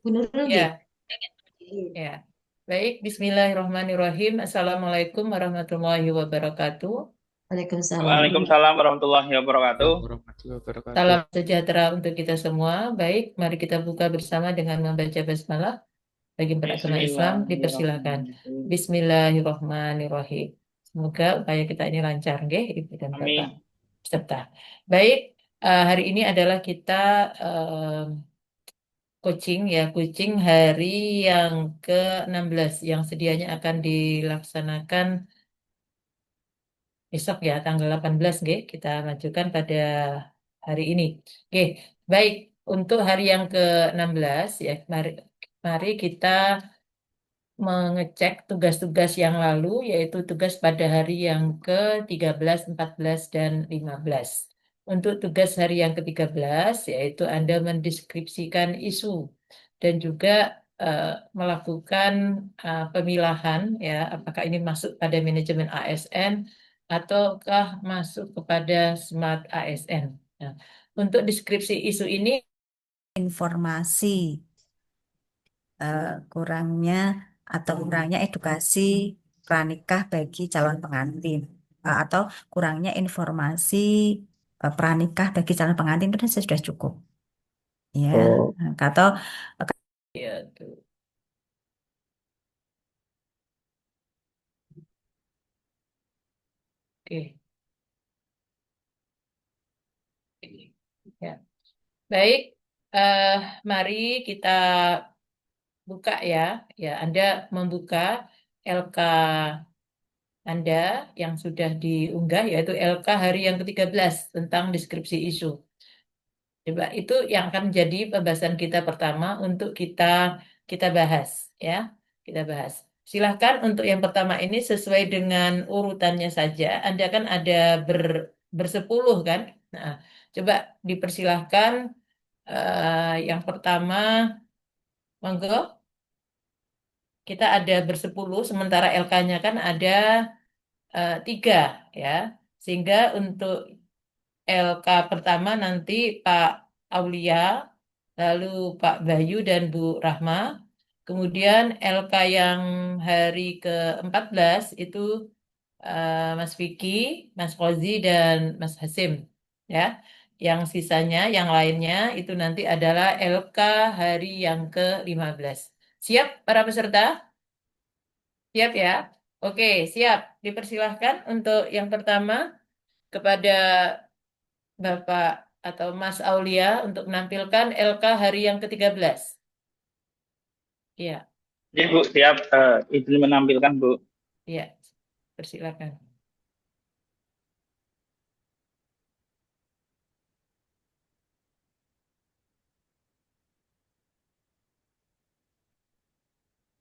Bu Nurul nggih. Ya, ya. Baik, Bismillahirrahmanirrahim. Assalamualaikum warahmatullahi wabarakatuh. Waalaikumsalam. Waalaikumsalam warahmatullahi wabarakatuh. Assalamualaikum warahmatullahi wabarakatuh. Salam sejahtera untuk kita semua. Baik, mari kita buka bersama dengan membaca basmalah. Bagi beragama Islam, dipersilakan. Bismillahirrahmanirrahim. Bismillahirrahmanirrahim. Semoga upaya kita ini lancar, nggih, Ibu dan Bapak Amin. peserta. Baik, hari ini adalah kita coaching ya, coaching hari yang ke-16 yang sedianya akan dilaksanakan besok ya, tanggal 18 nggih, kita majukan pada hari ini. Oke, baik. Untuk hari yang ke-16 ya, mari kita mengecek tugas-tugas yang lalu, yaitu tugas pada hari yang ke-13, 14, dan 15. Untuk tugas hari yang ke-13, yaitu Anda mendeskripsikan isu dan juga melakukan pemilahan, ya, apakah ini masuk pada manajemen ASN ataukah masuk kepada Smart ASN. Nah, untuk deskripsi isu ini, informasi kurangnya kurangnya edukasi pranikah bagi calon pengantin, atau kurangnya informasi pranikah bagi calon pengantin itu sudah cukup ya. Oh, Atau ya, tuh. Oke. Ya. Baik, eh, mari kita buka ya. Ya, Anda membuka LK Anda yang sudah diunggah, yaitu LK hari yang ke-13 tentang deskripsi isu. Coba itu yang akan menjadi pembahasan kita pertama untuk kita bahas ya. Kita bahas. Silahkan untuk yang pertama ini sesuai dengan urutannya saja. Anda kan ada bersepuluh kan? Nah, coba dipersilahkan yang pertama, monggo. Kita ada bersepuluh, sementara LK-nya kan ada tiga ya. Sehingga untuk LK pertama nanti Pak Aulia, lalu Pak Bayu dan Bu Rahma. Kemudian LK yang hari ke-14 itu Mas Vicky, Mas Kozi, dan Mas Hasim. Ya, yang sisanya, yang lainnya itu nanti adalah LK hari yang ke-15. Siap para peserta? Siap ya? Oke, siap. Dipersilahkan untuk yang pertama kepada Bapak atau Mas Aulia untuk menampilkan LK hari yang ke-13. Iya, jadi Bu, siap izin menampilkan Bu. iya. Persilakan.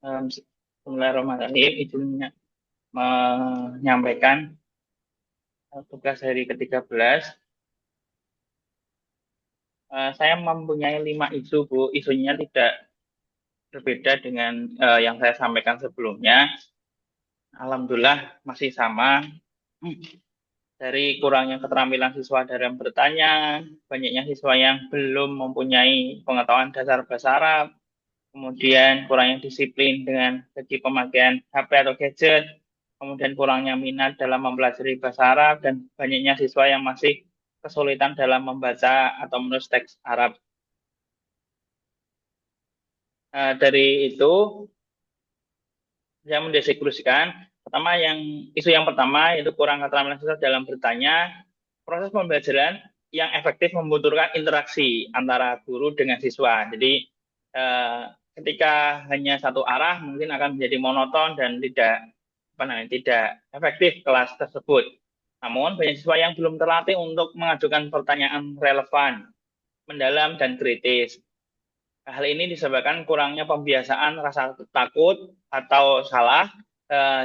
Bismillahirrahmanirrahim. Izin menyampaikan tugas hari ke-13. Saya mempunyai 5 isu Bu. Isunya tidak berbeda dengan yang saya sampaikan sebelumnya. Alhamdulillah masih sama. Dari kurangnya keterampilan siswa dalam bertanya, banyaknya siswa yang belum mempunyai pengetahuan dasar bahasa Arab, kemudian kurangnya disiplin dengan segi pemakaian HP atau gadget, kemudian kurangnya minat dalam mempelajari bahasa Arab, dan banyaknya siswa yang masih kesulitan dalam membaca atau menulis teks Arab. Dari itu, saya mendeskripsikan pertama isu yang pertama yaitu kurang keterampilan siswa dalam bertanya. Proses pembelajaran yang efektif membutuhkan interaksi antara guru dengan siswa. Jadi ketika hanya satu arah mungkin akan menjadi monoton dan tidak efektif kelas tersebut. Namun banyak siswa yang belum terlatih untuk mengajukan pertanyaan relevan, mendalam, dan kritis. Hal ini disebabkan kurangnya pembiasaan rasa takut atau salah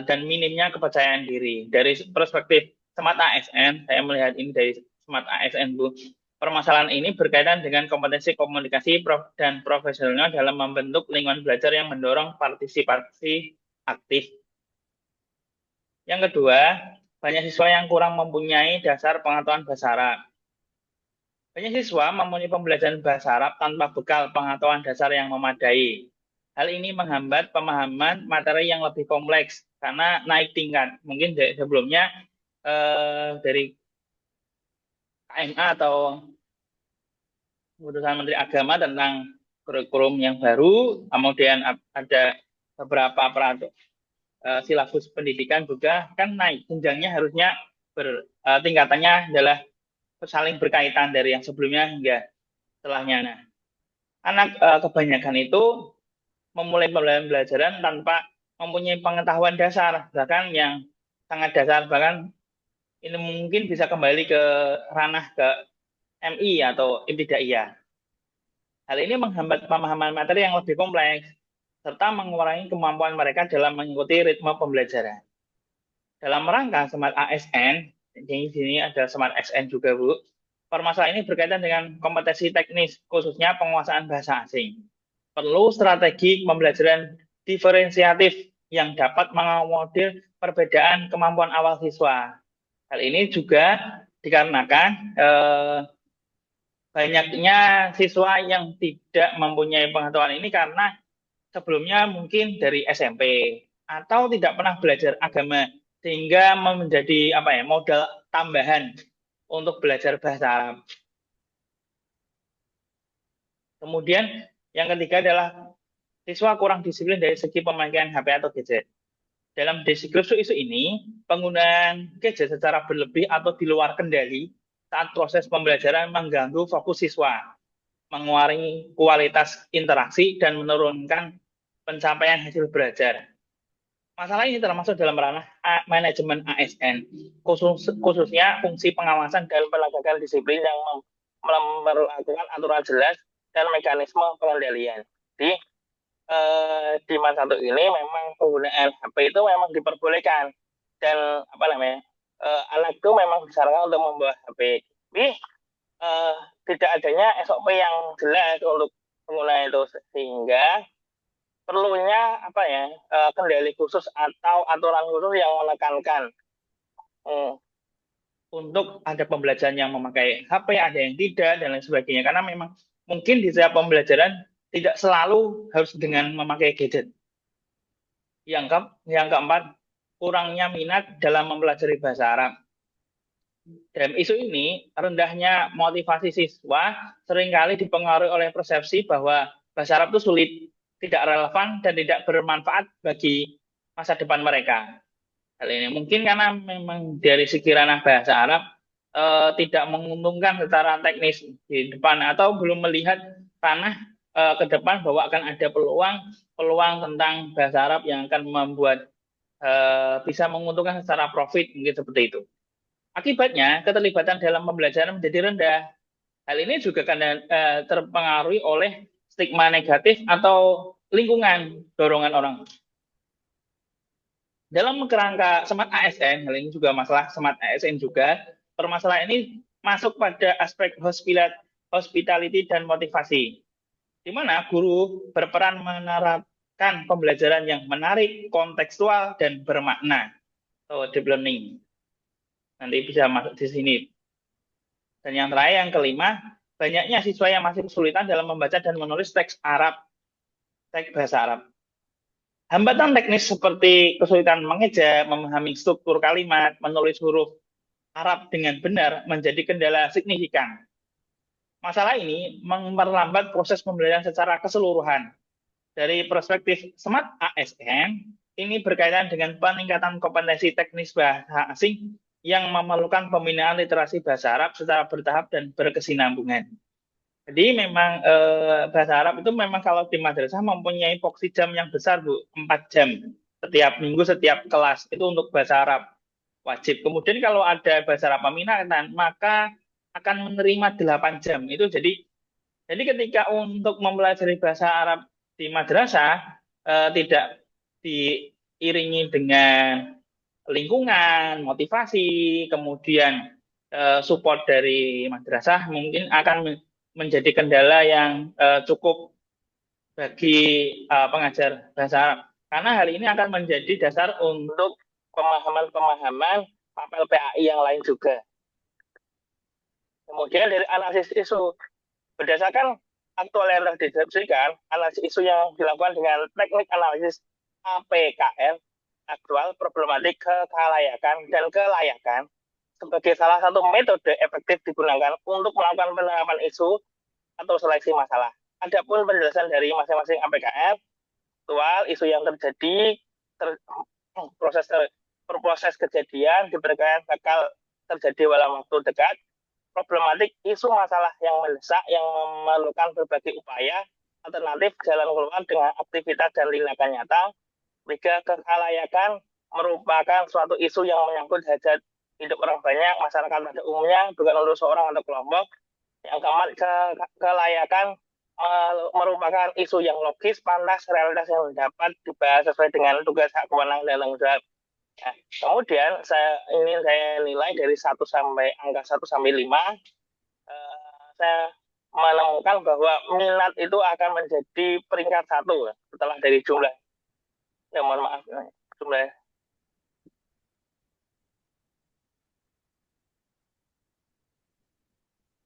dan minimnya kepercayaan diri. Dari perspektif Smart ASN, saya melihat ini dari Smart ASN, Bu. Permasalahan ini berkaitan dengan kompetensi komunikasi dan profesional dalam membentuk lingkungan belajar yang mendorong partisipasi aktif. Yang kedua, banyak siswa yang kurang mempunyai dasar pengetahuan bahasa Arab. Banyak siswa memulai pembelajaran bahasa Arab tanpa bekal pengetahuan dasar yang memadai. Hal ini menghambat pemahaman materi yang lebih kompleks karena naik tingkat. Mungkin sebelumnya dari KMA atau keputusan Menteri Agama tentang kurikulum yang baru, kemudian ada beberapa peraturan silabus pendidikan juga kan naik jenjangnya, harusnya tingkatannya adalah saling berkaitan dari yang sebelumnya hingga setelahnya. Nah, anak kebanyakan itu memulai pembelajaran tanpa mempunyai pengetahuan dasar, bahkan yang sangat dasar, bahkan ini mungkin bisa kembali ke ranah ke MI atau ibtidaiyah. Hal ini menghambat pemahaman materi yang lebih kompleks serta mengurangi kemampuan mereka dalam mengikuti ritme pembelajaran. Dalam rangka Smart ASN, di sini ada Smart SN juga, Bu. Permasalahan ini berkaitan dengan kompetensi teknis, khususnya penguasaan bahasa asing. Perlu strategi pembelajaran diferensiatif yang dapat mengakomodir perbedaan kemampuan awal siswa. Hal ini juga dikarenakan banyaknya siswa yang tidak mempunyai pengetahuan ini karena sebelumnya mungkin dari SMP atau tidak pernah belajar agama sehingga menjadi apa ya, modal tambahan untuk belajar bahasa Arab. Kemudian yang ketiga adalah siswa kurang disiplin dari segi pemakaian HP atau gadget. Dalam deskripsi isu ini, penggunaan gadget secara berlebih atau di luar kendali saat proses pembelajaran mengganggu fokus siswa, mengurangi kualitas interaksi, dan menurunkan pencapaian hasil belajar. Masalah ini termasuk dalam ranah manajemen ASN, khususnya fungsi pengawasan dan penegakan disiplin yang memperlakukan aturan jelas dan mekanisme pengendalian. Di masa satu ini memang penggunaan HP itu memang diperbolehkan dan apa namanya, anak itu memang disarankan untuk membawa HP. Tapi eh, tidak adanya SOP yang jelas untuk pengguna itu, sehingga perlunya apa ya, kendali khusus atau aturan khusus yang menekankan untuk ada pembelajaran yang memakai HP, ada yang tidak, dan lain sebagainya. Karena memang mungkin di setiap pembelajaran tidak selalu harus dengan memakai gadget. Yang keempat, kurangnya minat dalam mempelajari bahasa Arab. Dalam isu ini, rendahnya motivasi siswa seringkali dipengaruhi oleh persepsi bahwa bahasa Arab itu sulit, tidak relevan, dan tidak bermanfaat bagi masa depan mereka. Hal ini mungkin karena memang dari segi ranah bahasa Arab tidak menguntungkan secara teknis di depan, atau belum melihat ranah ke depan bahwa akan ada peluang tentang bahasa Arab yang akan membuat bisa menguntungkan secara profit, mungkin seperti itu. Akibatnya, keterlibatan dalam pembelajaran menjadi rendah. Hal ini juga karena terpengaruhi oleh stigma negatif atau lingkungan, dorongan orang. Dalam kerangka Smart ASN, hal ini juga masalah Smart ASN juga, permasalahan ini masuk pada aspek hospitality dan motivasi, di mana guru berperan menerapkan pembelajaran yang menarik, kontekstual, dan bermakna, atau deep learning. Nanti bisa masuk di sini. Dan yang terakhir, yang kelima, banyaknya siswa yang masih kesulitan dalam membaca dan menulis teks bahasa Arab. Hambatan teknis seperti kesulitan mengeja, memahami struktur kalimat, menulis huruf Arab dengan benar menjadi kendala signifikan. Masalah ini memperlambat proses pembelajaran secara keseluruhan. Dari perspektif Smart ASN, ini berkaitan dengan peningkatan kompetensi teknis bahasa asing yang memerlukan pembinaan literasi bahasa Arab secara bertahap dan berkesinambungan. Jadi memang bahasa Arab itu memang kalau di madrasah mempunyai porsi jam yang besar, Bu, 4 jam setiap minggu, setiap kelas itu untuk bahasa Arab wajib. Kemudian kalau ada bahasa Arab peminatan, maka akan menerima 8 jam. Itu jadi ketika untuk mempelajari bahasa Arab di madrasah tidak diiringi dengan lingkungan, motivasi, kemudian support dari madrasah, mungkin akan menjadi kendala yang cukup bagi pengajar bahasa Arab. Karena hal ini akan menjadi dasar untuk pemahaman-pemahaman PAPL PAI yang lain juga. Kemudian dari analisis isu, berdasarkan aktual yang telah didiskusikan, analisis isu yang dilakukan dengan teknik analisis APKL, aktual, problematik, kelayakan, dan kelayakan, sebagai salah satu metode efektif digunakan untuk melakukan penerapan isu atau seleksi masalah. Adapun penjelasan dari masing-masing APKL, aktual, isu yang terjadi, ter, proses proses kejadian diperkirakan bakal terjadi dalam waktu dekat, problematik isu masalah yang mendesak yang memerlukan berbagai upaya alternatif jalan keluar dengan aktivitas dan tindakan nyata. Tiga, kekalayakan merupakan suatu isu yang menyangkut hajat hidup orang banyak, masyarakat pada umumnya, bukan untuk seorang atau kelompok. Yang keempat, kelayakan merupakan isu yang logis, pantas, realitas yang dapat dibahas sesuai dengan tugas hak kewenangan dan tanggung jawab. Nah, kemudian saya nilai dari 1 sampai 5. Saya menemukan bahwa minat itu akan menjadi peringkat 1 setelah dari jumlah. Ya, mohon maaf, jumlah.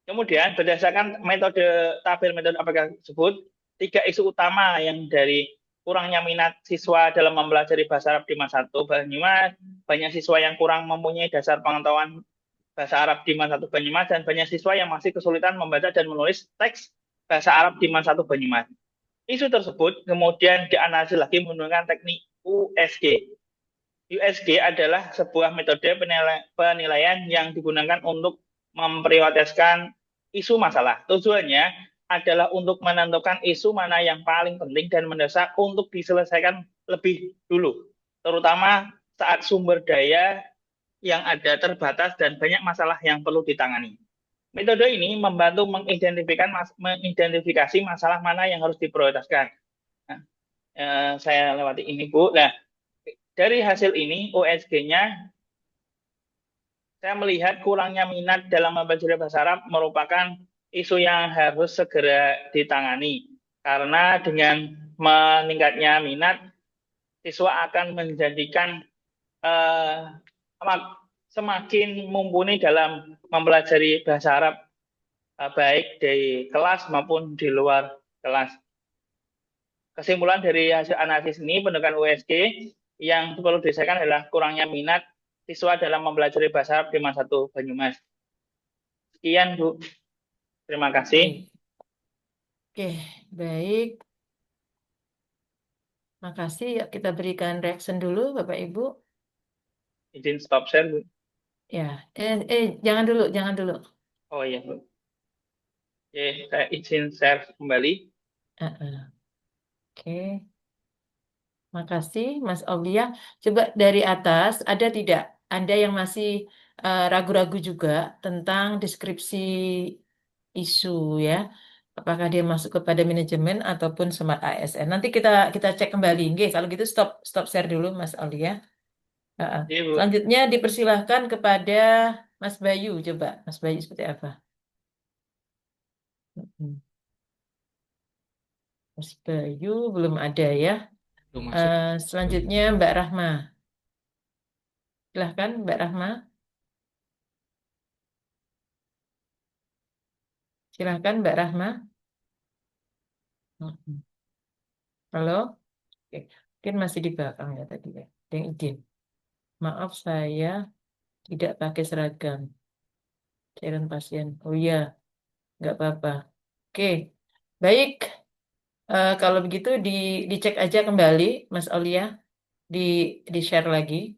Kemudian berdasarkan metode tabel metode APK tersebut, 3 isu utama yang dari kurangnya minat siswa dalam mempelajari bahasa Arab di masa 1 Banyumas, banyak siswa yang kurang mempunyai dasar pengetahuan bahasa Arab di masa 1 Banyumas, dan banyak siswa yang masih kesulitan membaca dan menulis teks bahasa Arab di masa 1 Banyumas. Isu tersebut kemudian dianalisis lagi menggunakan teknik USG. USG adalah sebuah metode penilaian yang digunakan untuk memprioritaskan isu masalah. Tujuannya adalah untuk menentukan isu mana yang paling penting dan mendesak untuk diselesaikan lebih dulu, terutama saat sumber daya yang ada terbatas dan banyak masalah yang perlu ditangani. Metode ini membantu mengidentifikasi masalah mana yang harus diprioritaskan. Nah, saya lewati ini, Bu. Nah, dari hasil ini, USG-nya, saya melihat kurangnya minat dalam mempelajari bahasa Arab merupakan isu yang harus segera ditangani. Karena dengan meningkatnya minat, siswa akan menjadikan eh, semakin mumpuni dalam mempelajari bahasa Arab, baik di kelas maupun di luar kelas. Kesimpulan dari hasil analisis ini, pendekan USG yang perlu diselesaikan adalah kurangnya minat siswa dalam mempelajari bahasa Arab di masa 1 Banyumas. Sekian, Bu. Terima kasih. Oke, oke, baik. Makasih. Yuk kita berikan reaction dulu, Bapak Ibu. Izin stop share, Bu. Ya, jangan dulu, jangan dulu. Oh iya, Bu. Oke, saya izin share kembali. Oke, makasih, Mas Aulia. Coba dari atas, ada tidak? Anda yang masih ragu-ragu juga tentang deskripsi isu ya? Apakah dia masuk kepada manajemen ataupun smart ASN? Nanti kita cek kembali. Oke, kalau gitu stop share dulu, Mas Aulia. Iya, Bu. Selanjutnya dipersilahkan kepada Mas Bayu. Coba, Mas Bayu seperti apa? Mm-mm. Mas Bayu belum ada ya. Belum masuk. Selanjutnya Mbak Rahma. Silahkan Mbak Rahma. Silahkan Mbak Rahma. Mm-mm. Halo? Oke. Mungkin masih di belakang ya tadi ya. Ada yang izin. Maaf saya tidak pakai seragam. Cairan pasien. Oh iya, nggak apa-apa. Oke. Baik. Kalau begitu dicek aja kembali, Mas Aulia. Di, di-share lagi.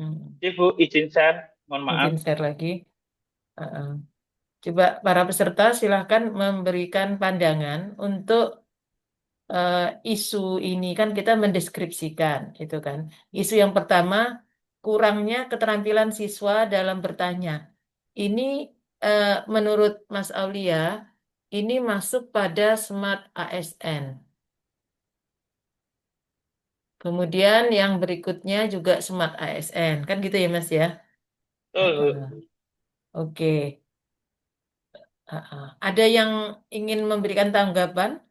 Hmm. Iya, Bu. Izin share. Mohon maaf. Izin share lagi. Uh-uh. Coba para peserta silahkan memberikan pandangan untuk eh, isu ini kan kita mendeskripsikan itu kan. Isu yang pertama kurangnya keterampilan siswa dalam bertanya. Ini menurut Mas Aulia ini masuk pada Smart ASN. Kemudian yang berikutnya juga Smart ASN kan gitu ya Mas ya. Betul, Heeh. Bu. Oke. Heeh. Ada yang ingin memberikan tanggapan?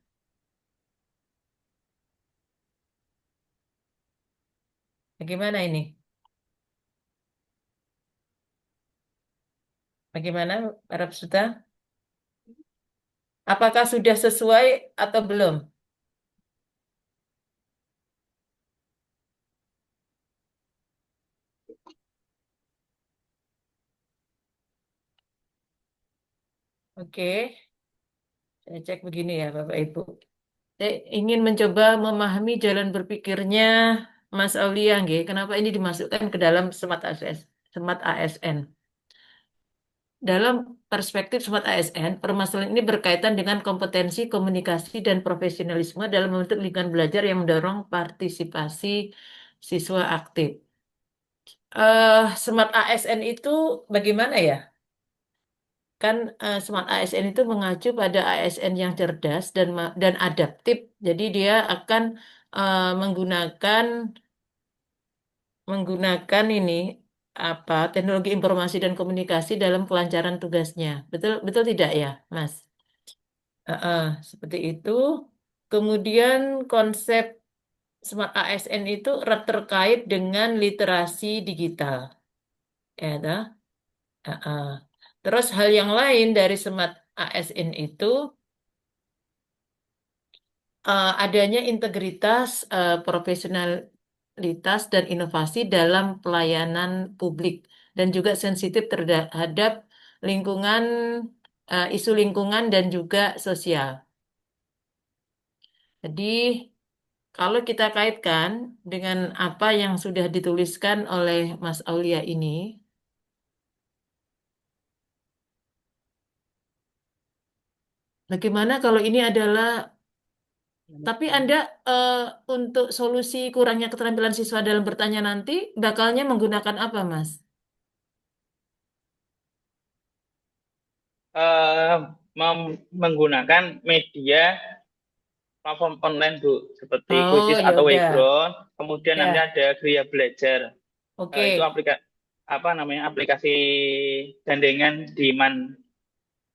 Bagaimana ini? Bagaimana para peserta? Apakah sudah sesuai atau belum? Oke, saya cek begini ya Bapak Ibu. Saya ingin mencoba memahami jalan berpikirnya Mas Aulia, nggih. Kenapa ini dimasukkan ke dalam Smart ASN? Smart ASN. Dalam perspektif Smart ASN, permasalahan ini berkaitan dengan kompetensi, komunikasi, dan profesionalisme dalam membentuk lingkungan belajar yang mendorong partisipasi siswa aktif. Smart ASN itu bagaimana ya? Kan Smart ASN itu mengacu pada ASN yang cerdas dan adaptif. Jadi dia akan menggunakan menggunakan ini apa teknologi informasi dan komunikasi dalam kelancaran tugasnya. Betul betul tidak ya, Mas? Seperti itu. Kemudian konsep Smart ASN itu erat terkait dengan literasi digital. Ya, toh? Heeh. Terus hal yang lain dari Smart ASN itu adanya integritas, profesionalitas, dan inovasi dalam pelayanan publik dan juga sensitif terhadap lingkungan, isu lingkungan dan juga sosial. Jadi kalau kita kaitkan dengan apa yang sudah dituliskan oleh Mas Aulia ini, bagaimana kalau ini adalah, tapi Anda eh, untuk solusi kurangnya keterampilan siswa dalam bertanya nanti, bakalnya menggunakan apa, Mas? Eh, menggunakan media platform online Bu, seperti Oh, Quizizz ya atau udah. Wayground. Kemudian nanti Ya, ada Gria Belajar. Itu oke. apa namanya aplikasi gandengan di Man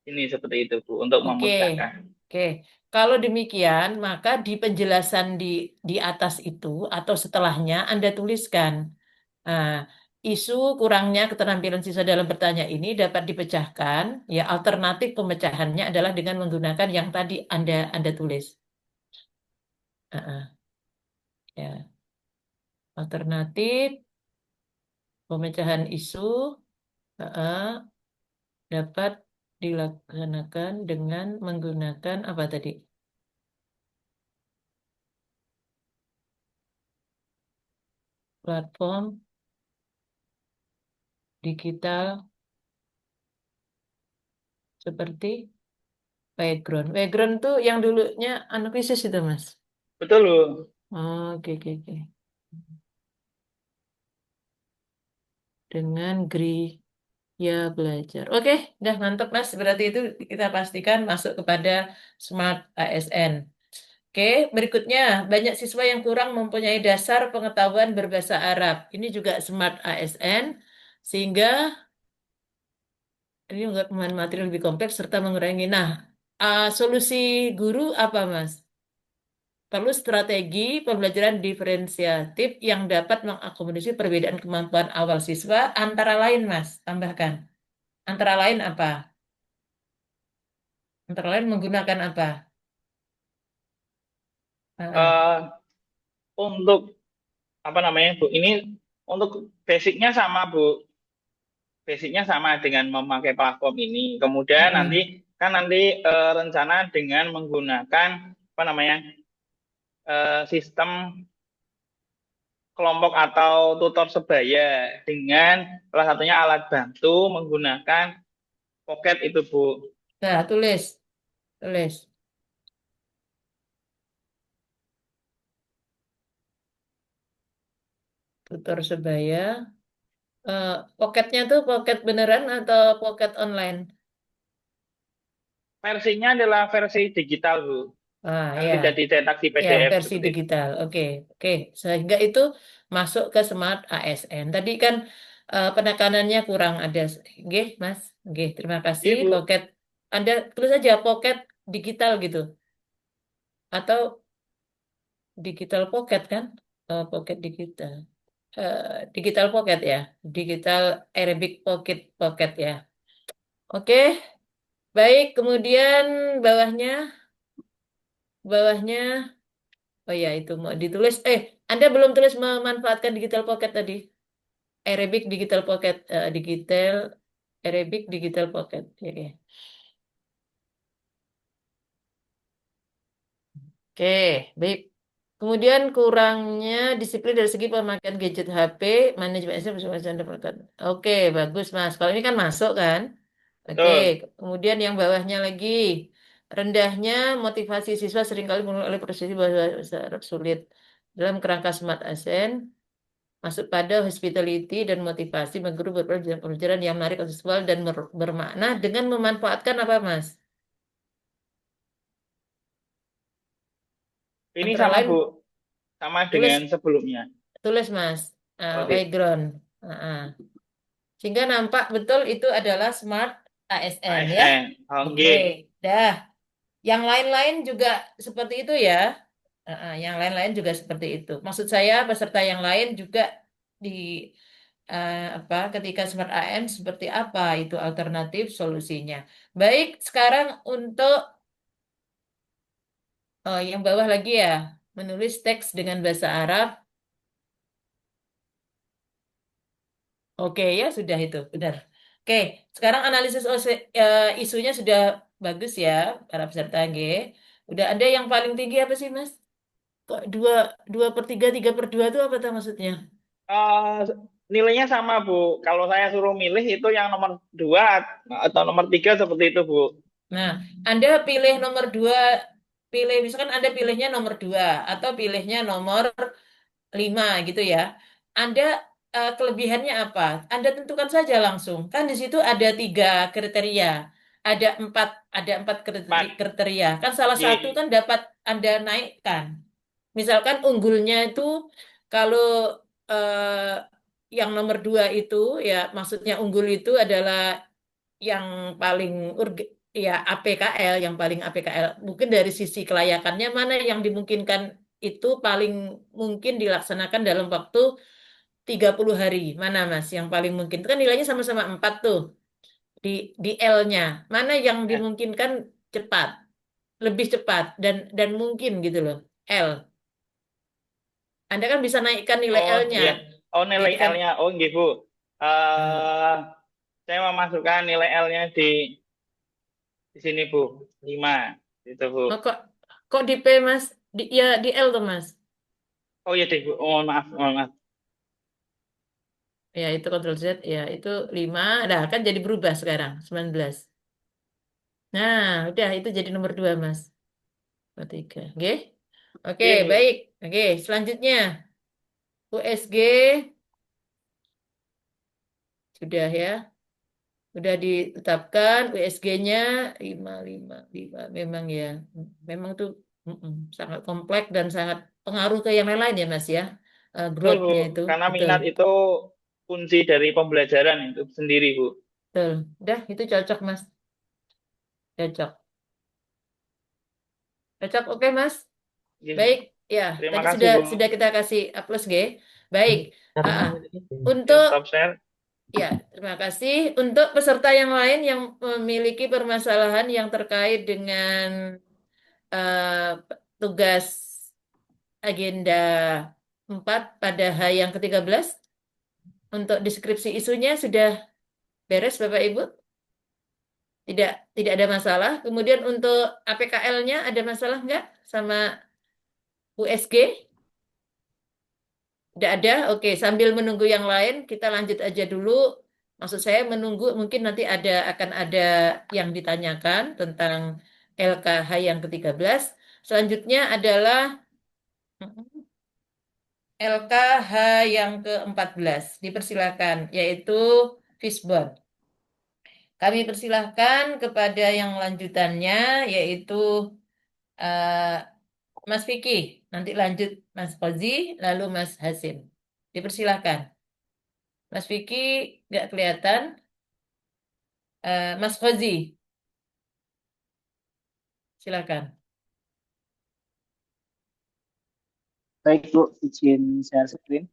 ini seperti itu Bu untuk Oke. memudahkan. Oke. Kalau demikian, maka di penjelasan di atas itu atau setelahnya Anda tuliskan nah, isu kurangnya keterampilan siswa dalam bertanya ini dapat dipecahkan. Ya, alternatif pemecahannya adalah dengan menggunakan yang tadi Anda tulis. Ah, ya, alternatif pemecahan isu ah, dapat dilaksanakan dengan menggunakan apa tadi? Platform digital seperti background. Background tuh yang dulunya analisis itu, Mas. Betul Bu. Oh, oke, oke, oke. Dengan ya belajar. Oke, udah mantap, Mas. Berarti itu kita pastikan masuk kepada Smart ASN. Oke, berikutnya banyak siswa yang kurang mempunyai dasar pengetahuan berbahasa Arab. Ini juga Smart ASN sehingga ini juga pemahaman materi lebih kompleks serta mengurangi. Nah, solusi guru apa, Mas? Perlu strategi pembelajaran diferensiatif yang dapat mengakomodasi perbedaan kemampuan awal siswa antara lain, Mas. Tambahkan. Antara lain apa? Antara lain menggunakan apa? Ah, Eh, untuk apa namanya Bu? Ini untuk basicnya sama Bu. Basicnya sama dengan memakai platform ini. Kemudian nanti mm-mm. kan nanti rencana dengan menggunakan apa namanya sistem kelompok atau tutor sebaya dengan salah satunya alat bantu menggunakan Pocket itu Bu. Nah, tulis, tulis. Tutor sebaya. Poketnya tuh poket beneran atau poket online? Versinya adalah versi digital Bu, Ah, yang ya, tidak dicetak di ya, PDF versi seperti itu. digital. Oke, oke. Sehingga itu masuk ke Smart ASN. Tadi kan penekanannya kurang ada. Oke, Mas. Oke, terima kasih. Iya Bu. Poket. Anda tulis aja poket digital gitu. Atau digital pocket kan? Pocket digital. Digital pocket ya. Digital Arabic pocket pocket ya. Oke, baik. Kemudian bawahnya, bawahnya, oh ya itu mau ditulis. Anda belum tulis memanfaatkan digital pocket tadi. Arabic digital pocket, digital Arabic digital pocket. Oke. Oke, baik. Kemudian kurangnya disiplin dari segi pemakaian gadget HP, manajemen SM bersama Anda perlukan. Oke, bagus Mas. Kalau ini kan masuk kan? Oke, Betul. kemudian yang bawahnya lagi. Rendahnya motivasi siswa seringkali mulai oleh proses bahasa Arab sulit. Dalam kerangka Smart Ascent, masuk pada hospitality dan motivasi mengguru pelajaran yang menarik, kontekstual dan bermakna dengan memanfaatkan apa Mas? Ini Antara sama lain Bu, sama dengan tulis sebelumnya. tulis Mas, Oke. background. Sehingga nampak betul itu adalah Smart ASN ya. ASN. Oke, Oke. dah. Yang lain-lain juga seperti itu ya. Yang lain-lain juga seperti itu. Maksud saya peserta yang lain juga di apa ketika Smart AM seperti apa itu alternatif solusinya. Baik, sekarang untuk yang bawah lagi ya, menulis teks dengan bahasa Arab. Oke ya sudah itu benar. Oke, sekarang analisis isunya sudah bagus ya para peserta G. Udah ada yang paling tinggi apa sih Mas? Kok dua dua per tiga, tiga per dua itu apa tuh maksudnya? Eh, nilainya sama Bu. Kalau saya suruh milih itu yang nomor 2 atau nomor 3 seperti itu Bu. Nah, Anda pilih nomor dua, pilih misalkan Anda pilihnya nomor dua atau pilihnya nomor lima gitu ya. Anda kelebihannya apa? Anda tentukan saja langsung. Kan di situ ada tiga kriteria, ada empat, Pak. kriteria. Kan salah satu G. kan dapat Anda naikkan. Misalkan unggulnya itu kalau yang nomor dua itu ya maksudnya unggul itu adalah yang paling ya APKL, yang paling APKL. Mungkin dari sisi kelayakannya mana yang dimungkinkan itu paling mungkin dilaksanakan dalam waktu 30 hari. Mana Mas yang paling mungkin? Itu kan nilainya sama-sama 4 tuh di L-nya. Mana yang Ya. dimungkinkan cepat, lebih cepat dan mungkin gitu loh. L. Anda kan bisa naikkan nilai Oh L-nya. iya. Oh nilai Jadi kan L-nya. Oh gitu Bu. eh, Eh saya memasukkan nilai L-nya di sini Bu. 5. Itu Bu. oh, kok di P Mas? Ya di L tuh Mas. Oh iya deh Bu. Oh, maaf, mohon maaf. Ya, itu Ctrl Z. Ya, itu 5. Nah, kan jadi berubah sekarang. 19. Nah, udah. Itu jadi nomor 2, Mas. Nomor 3. Oke? Oke, Iya Bu. baik. Oke, selanjutnya. USG. Sudah ya. Sudah ditetapkan. USG-nya 5, 5, 5. Memang ya. Memang tuh sangat kompleks dan sangat pengaruh ke yang lain-lain ya, Mas ya. Betul Bu. Growth-nya itu. Karena Betul. minat itu kunci dari pembelajaran itu sendiri Bu. Betul. Udah, itu cocok, Mas. Cocok. Cocok, oke, Mas. Iya. Baik, ya, Terima tadi kasih sudah Bu. kita kasih A plus G. Baik, Karena untuk stop share. ya, terima kasih untuk peserta yang lain yang memiliki permasalahan yang terkait dengan tugas agenda 4 pada H yang ke-13 untuk deskripsi isunya sudah beres Bapak Ibu? Tidak, tidak ada masalah. Kemudian untuk APKL-nya ada masalah nggak sama USG? Tidak ada? Oke, sambil menunggu yang lain, kita lanjut aja dulu. Maksud saya menunggu, mungkin nanti akan ada yang ditanyakan tentang LKH yang ke-13. Selanjutnya adalah LKH yang ke-14. Dipersilakan, yaitu Fishbone. Kami persilahkan kepada yang lanjutannya, yaitu eh, Mas Vicky. Nanti lanjut Mas Kozi, lalu Mas Hasim. Dipersilahkan. Mas Vicky nggak kelihatan. Mas Khozi, silakan. Baik Bu, izin share screen.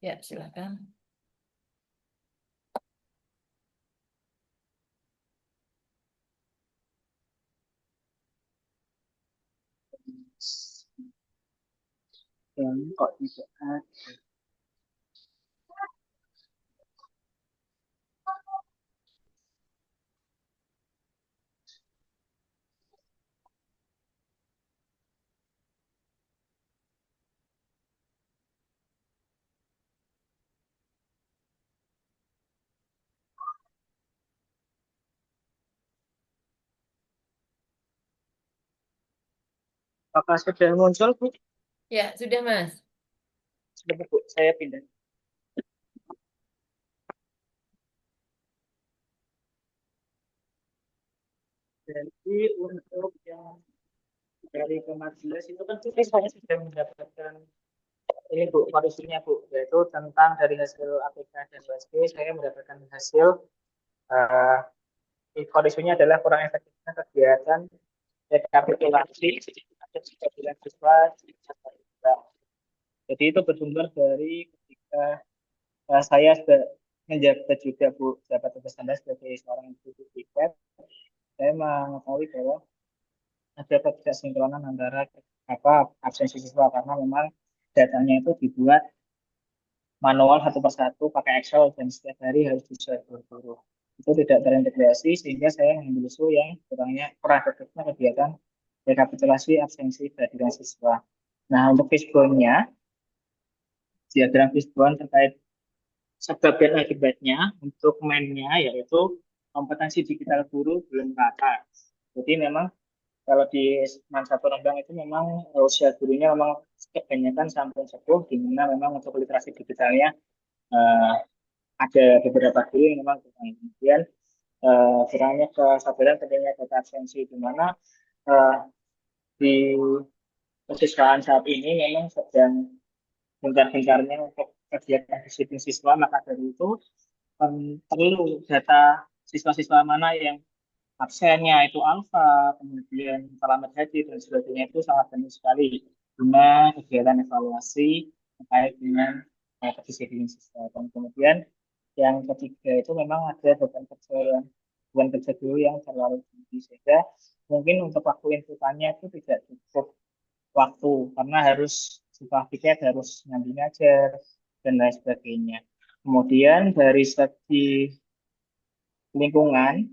Ya, silakan. yang kok tidak ada. Apakah sudah muncul, Bu? Ya, sudah Mas. Sebentar, Bu. Saya pindah. Jadi untuk yang dari ke-14 itu kan saya sudah mendapatkan ini Bu, korisinya Bu, yaitu tentang dari hasil APK dan USG saya mendapatkan hasil uh, korisinya adalah kurang efektifnya kegiatan rekapitulasi ada 3 siswa di Jakarta. Jadi itu bersumber dari ketika saya menjabat juga Bu, jabat tugas Anda sebagai seorang guru tiket, saya mengetahui bahwa ada ketidaksinkronan antara absensi siswa karena memang datanya itu dibuat manual satu persatu pakai Excel dan setiap hari harus di-share guru. Itu tidak terintegrasi sehingga saya mengambil isu yang kurang efektifnya kegiatan rekapitulasi absensi kehadiran siswa. Nah, untuk fishbone-nya, diagram fishbone terkait sebab dan akibatnya untuk main-nya yaitu kompetensi digital guru belum rata. Jadi memang kalau di satu Rembang itu memang usia gurunya memang kebanyakan sampai sepuh, di mana memang untuk literasi digitalnya eh, ada beberapa guru yang memang kurang. Kemudian kurangnya kesadaran pentingnya data absensi, di mana eh, di perusahaan saat ini memang sedang gencar-gencarnya untuk kegiatan disiplin siswa, maka dari itu perlu data siswa-siswa mana yang absennya itu alfa, kemudian selamat hadir dan sebagainya itu sangat penting sekali guna kegiatan evaluasi terkait dengan kedisiplinan siswa. Dan kemudian yang ketiga itu memang ada beban kerja guru yang terlalu tinggi sehingga mungkin untuk waktu inputannya itu tidak cukup waktu karena harus siswa tiket harus nyambi ngajar dan lain sebagainya. Kemudian dari segi lingkungan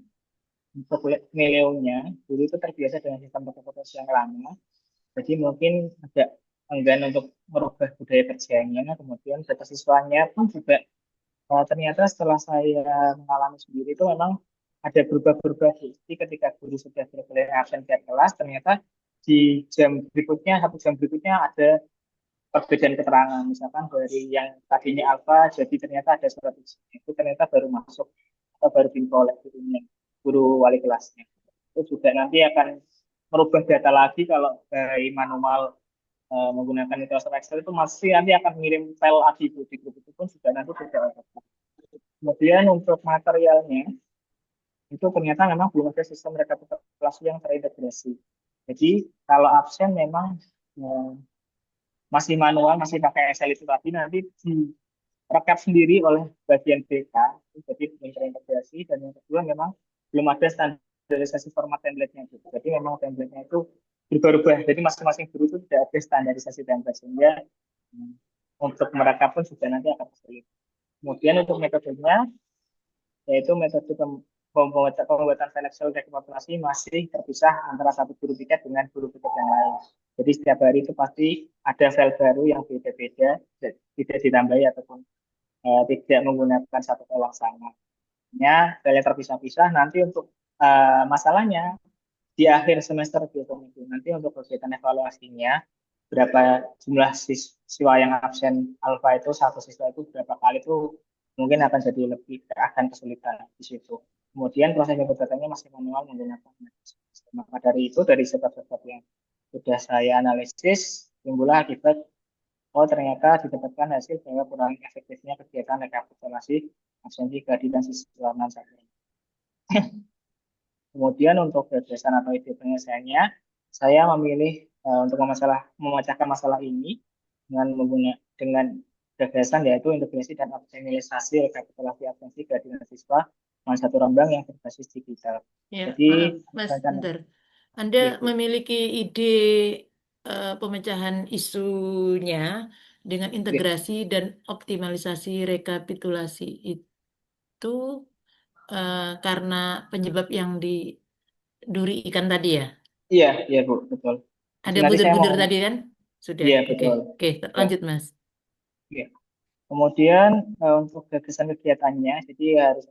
untuk mileunya dulu itu terbiasa dengan sistem tertutup yang lama, jadi mungkin agak enggan untuk merubah budaya kerjanya. Kemudian data siswanya pun juga ternyata setelah saya mengalami sendiri itu memang ada berubah-berubah. Jadi ketika guru sudah berkeliling absen ke kelas, ternyata di jam berikutnya, 1 jam berikutnya ada perbedaan keterangan. Misalkan dari yang tadinya alfa, jadi ternyata ada surat izin. Itu ternyata baru masuk atau baru diinfo oleh gurunya, guru wali kelasnya. Itu juga nanti akan merubah data lagi kalau dari manual menggunakan Microsoft Excel itu masih nanti akan mengirim file lagi di grup itu pun juga nanti tidak ada. Kemudian untuk materialnya itu ternyata memang belum ada sistem rekapitulasi yang terintegrasi. Jadi kalau absen memang eh, masih manual, masih pakai Excel itu tadi nanti direkap sendiri oleh bagian BK, jadi belum terintegrasi. Dan yang kedua memang belum ada standarisasi format template-nya. Jadi memang template-nya itu berubah-ubah. Jadi masing-masing guru itu tidak ada standarisasi template sehingga hmm, untuk merekap pun juga nanti akan sulit. Kemudian untuk metodenya yaitu metode pembuatan file Excel rekapitulasi masih terpisah antara satu guru tiket dengan guru tiket yang lain. Jadi setiap hari itu pasti ada file baru yang beda-beda, tidak ditambahi ataupun tidak menggunakan satu file yang sama. File yang terpisah-pisah nanti untuk masalahnya di akhir semester dihitung itu. Nanti untuk kegiatan evaluasinya berapa jumlah siswa yang absen alfa itu satu siswa itu berapa kali itu mungkin akan jadi lebih akan kesulitan di situ. Kemudian proses pendatannya masih manual menggunakan sistem. Maka dari itu dari sebab-sebab yang sudah saya analisis timbullah akibat ternyata didapatkan hasil bahwa kurang efektifnya kegiatan rekapitulasi absensi kehadiran siswa satu. Kemudian untuk gagasan atau ide penyelesaiannya, saya memilih untuk memecahkan masalah ini dengan gagasan yaitu integrasi dan optimalisasi rekapitulasi absensi kehadiran siswa satu Rembang yang berbasis digital. Ya, Jadi Mas, rencana bentar. Anda ya, Bu. memiliki ide pemecahan isunya dengan Oke. integrasi dan optimalisasi rekapitulasi itu karena penyebab yang di duri ikan tadi ya. Iya, iya Bu, betul. Jadi Ada nanti saya mau, butir-butir tadi kan? Sudah. iya Oke. betul. Oke, Ya, lanjut Mas. iya. Kemudian untuk gagasan kegiatannya, jadi harus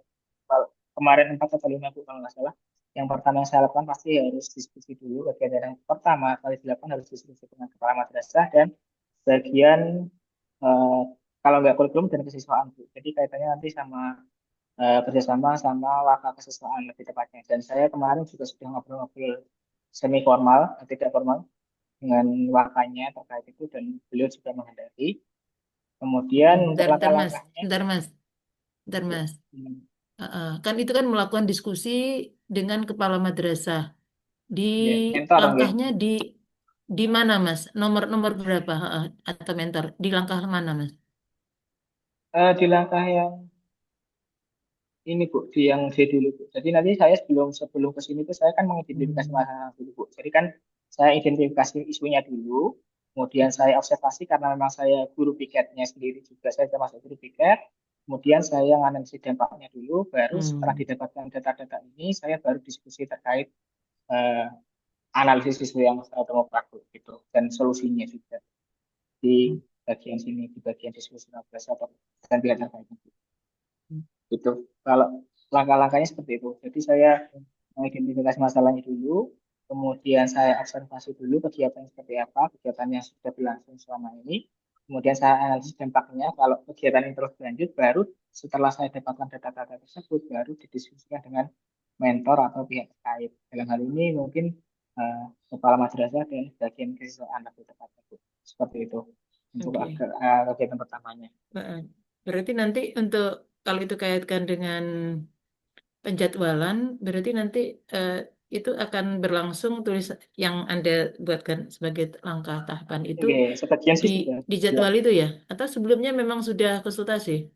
kemarin 4 atau 5 Bu kalau nggak salah. Yang pertama yang saya lakukan pasti harus diskusi dulu. Kegiatan yang pertama kali dilakukan harus diskusi dengan kepala madrasah dan bagian eh, kalau nggak kurikulum dan kesiswaan Bu. Jadi kaitannya nanti sama kerjasama sama wakil kesiswaan lebih tepatnya. Dan saya kemarin juga sudah ngobrol-ngobrol semi formal, tidak formal dengan wakanya terkait itu dan beliau juga menghadiri. Kemudian untuk Bentar, Mas. langkah-langkahnya, Bentar, Mas. Bentar, ya, Mas. Kan itu kan melakukan diskusi dengan kepala madrasah. Di ya, mentor ya. langkahnya di mana, Mas? Nomor berapa? Atau mentor? Di langkah mana, Mas? Di langkah yang ini Bu, di yang D dulu Bu. Jadi nanti saya sebelum sebelum ke sini tuh saya kan mengidentifikasi Hmm. masalah dulu Bu. Jadi kan saya identifikasi isunya dulu, kemudian saya observasi karena memang saya guru piketnya sendiri juga, saya termasuk guru piket. Kemudian saya menganalisis dampaknya dulu, baru setelah Hmm. didapatkan data-data ini, saya baru diskusi terkait eh, analisis isu yang saya temukan Bu, gitu, dan solusinya juga di bagian sini, di bagian diskusi 16 atau dan pihak terkait. Gitu. Kalau langkah-langkahnya seperti itu. Jadi saya mengidentifikasi masalahnya dulu, kemudian saya observasi dulu kegiatan seperti apa, kegiatan yang sudah berlangsung selama ini, kemudian saya analisis dampaknya. Kalau kegiatan ini terus berlanjut, baru setelah saya dapatkan data-data tersebut, baru didiskusikan dengan mentor atau pihak terkait. Dalam hal ini mungkin kepala madrasah dan bagian kesiswaan lebih tepatnya. Bu. Seperti itu untuk Oke. kegiatan pertamanya. Berarti nanti untuk kalau itu kaitkan dengan penjadwalan, berarti nanti eh, itu akan berlangsung tulis yang Anda buatkan sebagai langkah tahapan itu Oke, sebagian di sih sudah. Ya. jadwal itu ya? Atau sebelumnya memang sudah konsultasi?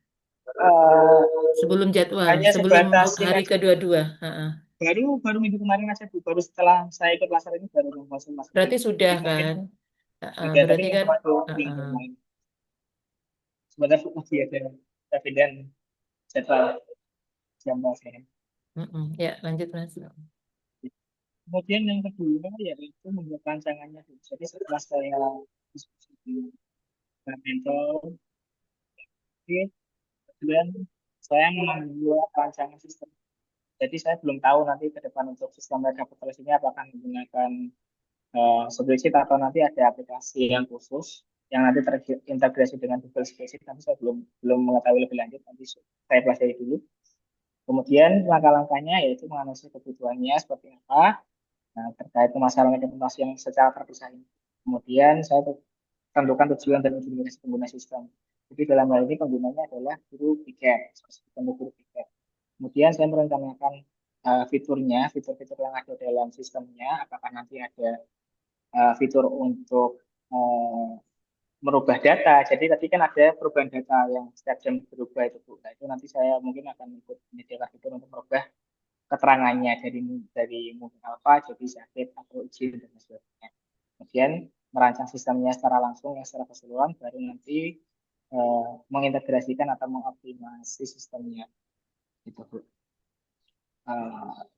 Eh, Sebelum jadwal, hanya sebelum sebatas ini hari aja. kedua-dua. Ha-ha. Baru baru minggu kemarin aja Bu. Baru setelah saya ikut laser ini baru langsung masuk Berarti dulu. sudah Jadi mungkin kan? Ha-ha. ada tapi Berarti ini kan, termasuk ha-ha. minggu lain. Sebenarnya masih ada tapi dan jadwal jam saya. Mm-mm. Ya, lanjut Mas. Kemudian yang kedua yaitu membuat rancangannya. Bu. Jadi setelah saya diskusi dengan mentor, jadi kemudian saya membuat rancangan sistem. Jadi saya belum tahu nanti ke depan untuk sistem rekapitulasi ini apakah menggunakan spreadsheet atau nanti ada aplikasi yang khusus yang nanti terintegrasi dengan Google Spreadsheet, tapi saya belum belum mengetahui lebih lanjut, nanti saya pelajari dulu. Kemudian langkah-langkahnya yaitu menganalisis kebutuhannya seperti apa, nah, terkait permasalahan implementasi yang secara terpisah ini. Kemudian saya tentukan tujuan dan implementasi pengguna sistem. Jadi dalam hal ini penggunanya adalah guru piket, guru piket. Kemudian saya merencanakan fiturnya, fitur-fitur yang ada dalam sistemnya, apakah nanti ada fitur untuk merubah data. Jadi tadi kan ada perubahan data yang setiap jam berubah itu Bu. Nah, itu nanti saya mungkin akan ikut menyediakan fitur untuk merubah keterangannya dari mungkin alfa jadi sakit atau izin dan sebagainya. Kemudian merancang sistemnya secara langsung yang secara keseluruhan baru nanti mengintegrasikan atau mengoptimasi sistemnya gitu Bu.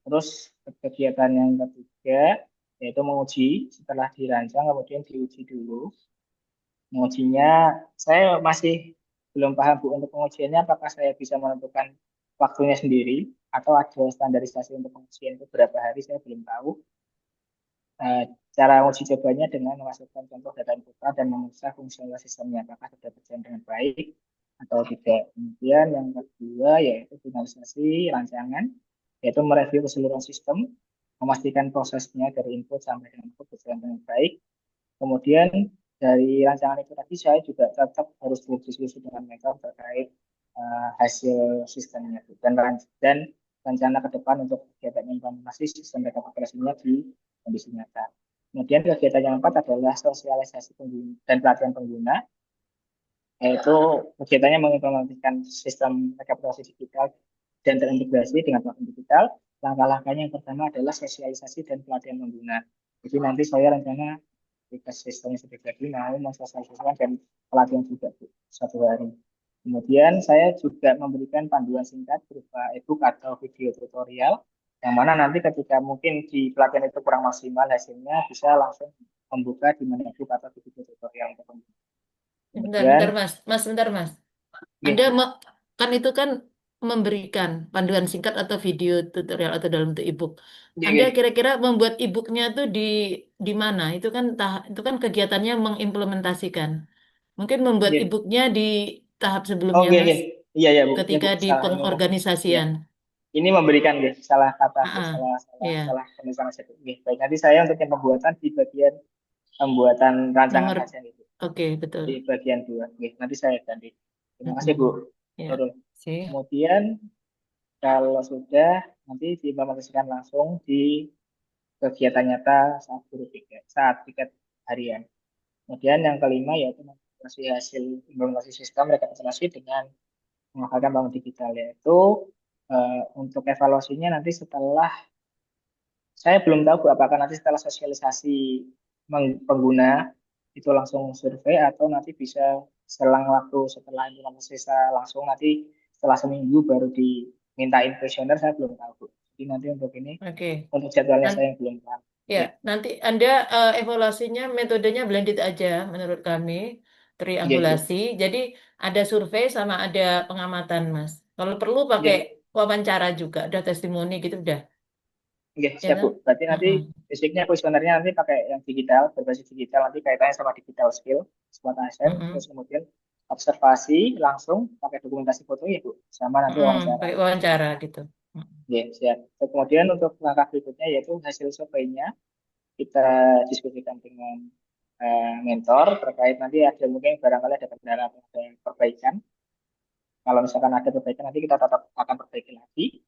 Terus kegiatan yang ketiga yaitu menguji setelah dirancang kemudian diuji dulu. Mengujinya, saya masih belum paham Bu untuk pengujiannya apakah saya bisa menentukan waktunya sendiri atau ada standarisasi untuk pengujian itu berapa hari saya belum tahu. Eh, Cara uji cobanya dengan memasukkan contoh data inputan dan memeriksa fungsional sistemnya apakah sudah berjalan dengan baik atau tidak. Kemudian yang kedua yaitu finalisasi rancangan, yaitu mereview keseluruhan sistem, memastikan prosesnya dari input sampai dengan output berjalan dengan baik. Kemudian dari rancangan itu tadi saya juga tetap harus berdiskusi dengan mereka terkait hasil sistemnya dan rencana ke depan untuk kegiatan implementasi sistem rekapitulasinya di kondisi nyata. Kemudian kegiatan yang keempat adalah sosialisasi pengguna dan pelatihan pengguna, yaitu kegiatannya mengimplementasikan sistem rekapitulasi digital dan terintegrasi dengan platform digital. Langkah-langkahnya yang pertama adalah sosialisasi dan pelatihan pengguna. Jadi nanti saya rencana ketika sistemnya sudah jadi mau mensosialisasikan dan pelatihan juga Bu, 1 hari. Kemudian saya juga memberikan panduan singkat berupa e-book atau video tutorial yang mana nanti ketika mungkin di pelatihan itu kurang maksimal hasilnya bisa langsung membuka di mana e-book atau video tutorial untuk pembuka. Bentar, Kemudian bentar Mas. Mas, bentar Mas. ya, Anda kan itu kan memberikan panduan singkat atau video tutorial atau dalam bentuk e-book. ya, Anda ya, kira-kira membuat e-booknya tuh di mana? Itu kan kegiatannya mengimplementasikan. Mungkin membuat ya. e-booknya di tahap sebelumnya, Oke, oke. Mas. Iya ya Bu, ya Ketika Bu, di salah ini Bu. Ya. pengorganisasian. Ini memberikan ya, salah kata Bu, Ah, salah salah ya. salah penulisan saya. Oke, baik. Nanti saya untuk yang pembuatan di bagian pembuatan rancangan Nomor, kajian itu oke, betul. di bagian 2. Oke, nanti saya ganti. Terima kasih Bu. Mm-mm. Ya, Nurul. sih. Kemudian kalau sudah nanti diimplementasikan langsung di kegiatan nyata saat piket harian. Kemudian yang kelima yaitu mengevaluasi hasil implementasi sistem rekapitulasi dengan menggunakan bank digital yaitu untuk evaluasinya nanti setelah saya belum tahu Bu, apakah nanti setelah sosialisasi pengguna itu langsung survei atau nanti bisa selang waktu setelah implementasi langsung nanti setelah seminggu baru dimintain kuesioner saya belum tahu Bu. Jadi nanti untuk ini Oke. untuk jadwalnya Nan- saya yang belum paham. Ya, Ya, nanti Anda evaluasinya metodenya blended aja menurut kami, iya Bu. triangulasi. Jadi ada survei sama ada pengamatan, Mas. Kalau perlu pakai Iya, wawancara juga, ada testimoni gitu udah. iya Ya siap Bu. kan? Berarti nanti Mm-mm. basicnya kuesionernya nanti pakai yang digital, berbasis digital nanti kaitannya sama digital skill, SWOT ASEAN, terus Mm-mm. kemudian observasi langsung pakai dokumentasi foto ya Bu, sama nanti Mm-mm. wawancara. Pakai wawancara gitu. Mm-mm. Ya, siap. Kemudian untuk langkah berikutnya yaitu hasil surveinya kita diskusikan dengan mentor terkait nanti ada mungkin barangkali ada kendala atau ada perbaikan. Kalau misalkan ada perbaikan nanti kita tetap akan perbaiki lagi.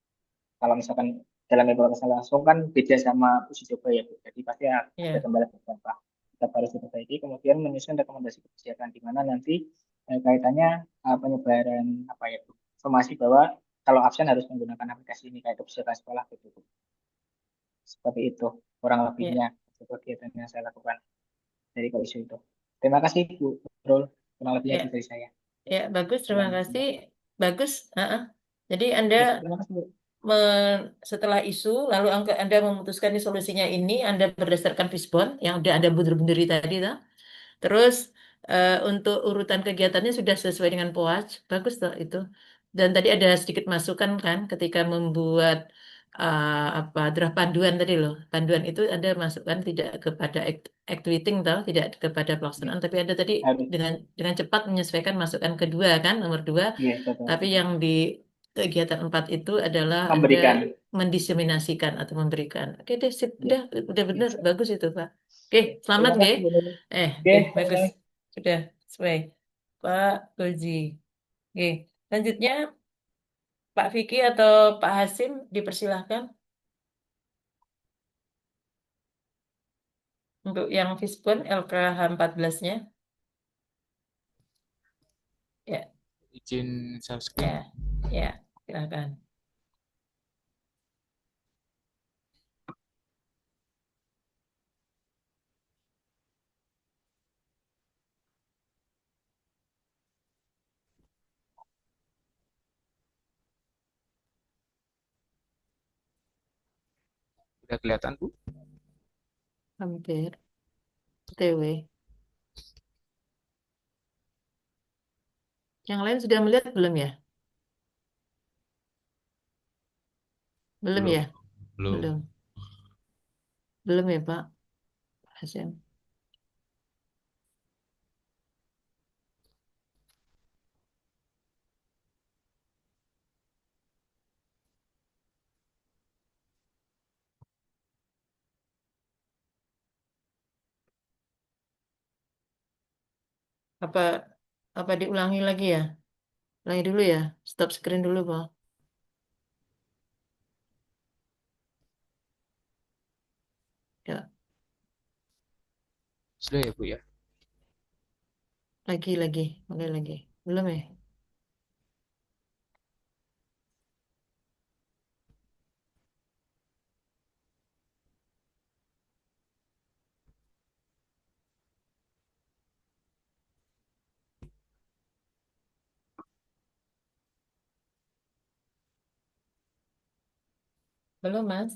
Kalau misalkan dalam implementasi langsung kan beda sama uji coba ya Bu. Jadi pasti ada Ya, kendala beberapa. Kita harus diperbaiki. Kemudian menyusun rekomendasi kebijakan di mana nanti kaitannya penyebaran apa ya Bu, informasi bahwa kalau absen harus menggunakan aplikasi ini kayak kebijakan sekolah gitu Bu. Seperti itu kurang ya, lebihnya kegiatan yang saya lakukan dari isu itu. Terima kasih Bu Rul, kurang lebihnya itu ya, dari saya. ya, bagus. Terima Selamat kasih. siang. Bagus. Jadi Anda Ya, terima kasih Bu. setelah isu, lalu Anda memutuskan ini solusinya ini, Anda berdasarkan Fishbone yang udah Anda bundir-bundiri tadi, toh. Terus untuk urutan kegiatannya sudah sesuai dengan POAJ, bagus toh itu. Dan tadi ada sedikit masukan kan ketika membuat apa draft panduan tadi loh. Panduan itu ada masukan tidak kepada activating toh, tidak kepada Ya, pelaksanaan, tapi ada tadi harus. dengan cepat menyesuaikan masukan kedua kan, nomor 2. Ya, betul, Tapi betul. yang di kegiatan 4 itu adalah Anda Memberikan. mendiseminasikan atau memberikan. Oke deh, sip. Ya, Udah ya, benar, siap. bagus itu, Pak. Oke, selamat, Terima Ge. kasih Bu Nurul. Oke, Oke, bagus. sama-sama. Sudah sesuai. Pak Gozi. Oke, selanjutnya Pak Vicky atau Pak Hasim dipersilahkan untuk yang Fishbone LKH 14-nya. Ya, Izin subscribe. ya, ya, silakan. Udah kelihatan, Bu? Hampir. TW. Yang lain sudah melihat belum ya? Belum Belum. ya? Belum. Belum. Belum ya, Pak Hasim. Apa apa diulangi lagi ya? Ulangi dulu ya. Stop screen dulu, Pak. Ya, Sudah ya, Bu ya? lagi, mulai lagi. Belum ya? Belum, Mas?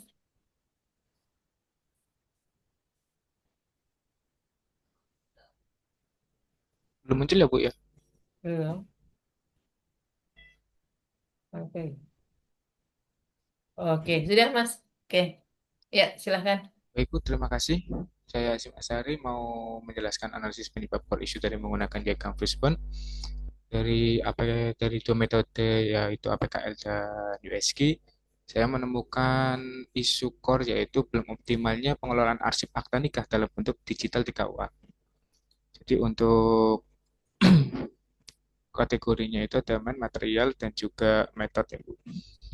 Belum muncul ya, Bu ya? Belum. Oke. Oke, sudah, Mas. Oke. Ya, silahkan. Baik, Bu, terima kasih. Saya Asim Asari mau menjelaskan analisis penyebab core issue dari menggunakan diagram Fishbone dari dua metode yaitu APKL dan USG. Saya menemukan isu core yaitu belum optimalnya pengelolaan arsip akta nikah dalam bentuk digital di KUA. Jadi untuk kategorinya itu ada material dan juga metode ya, Bu.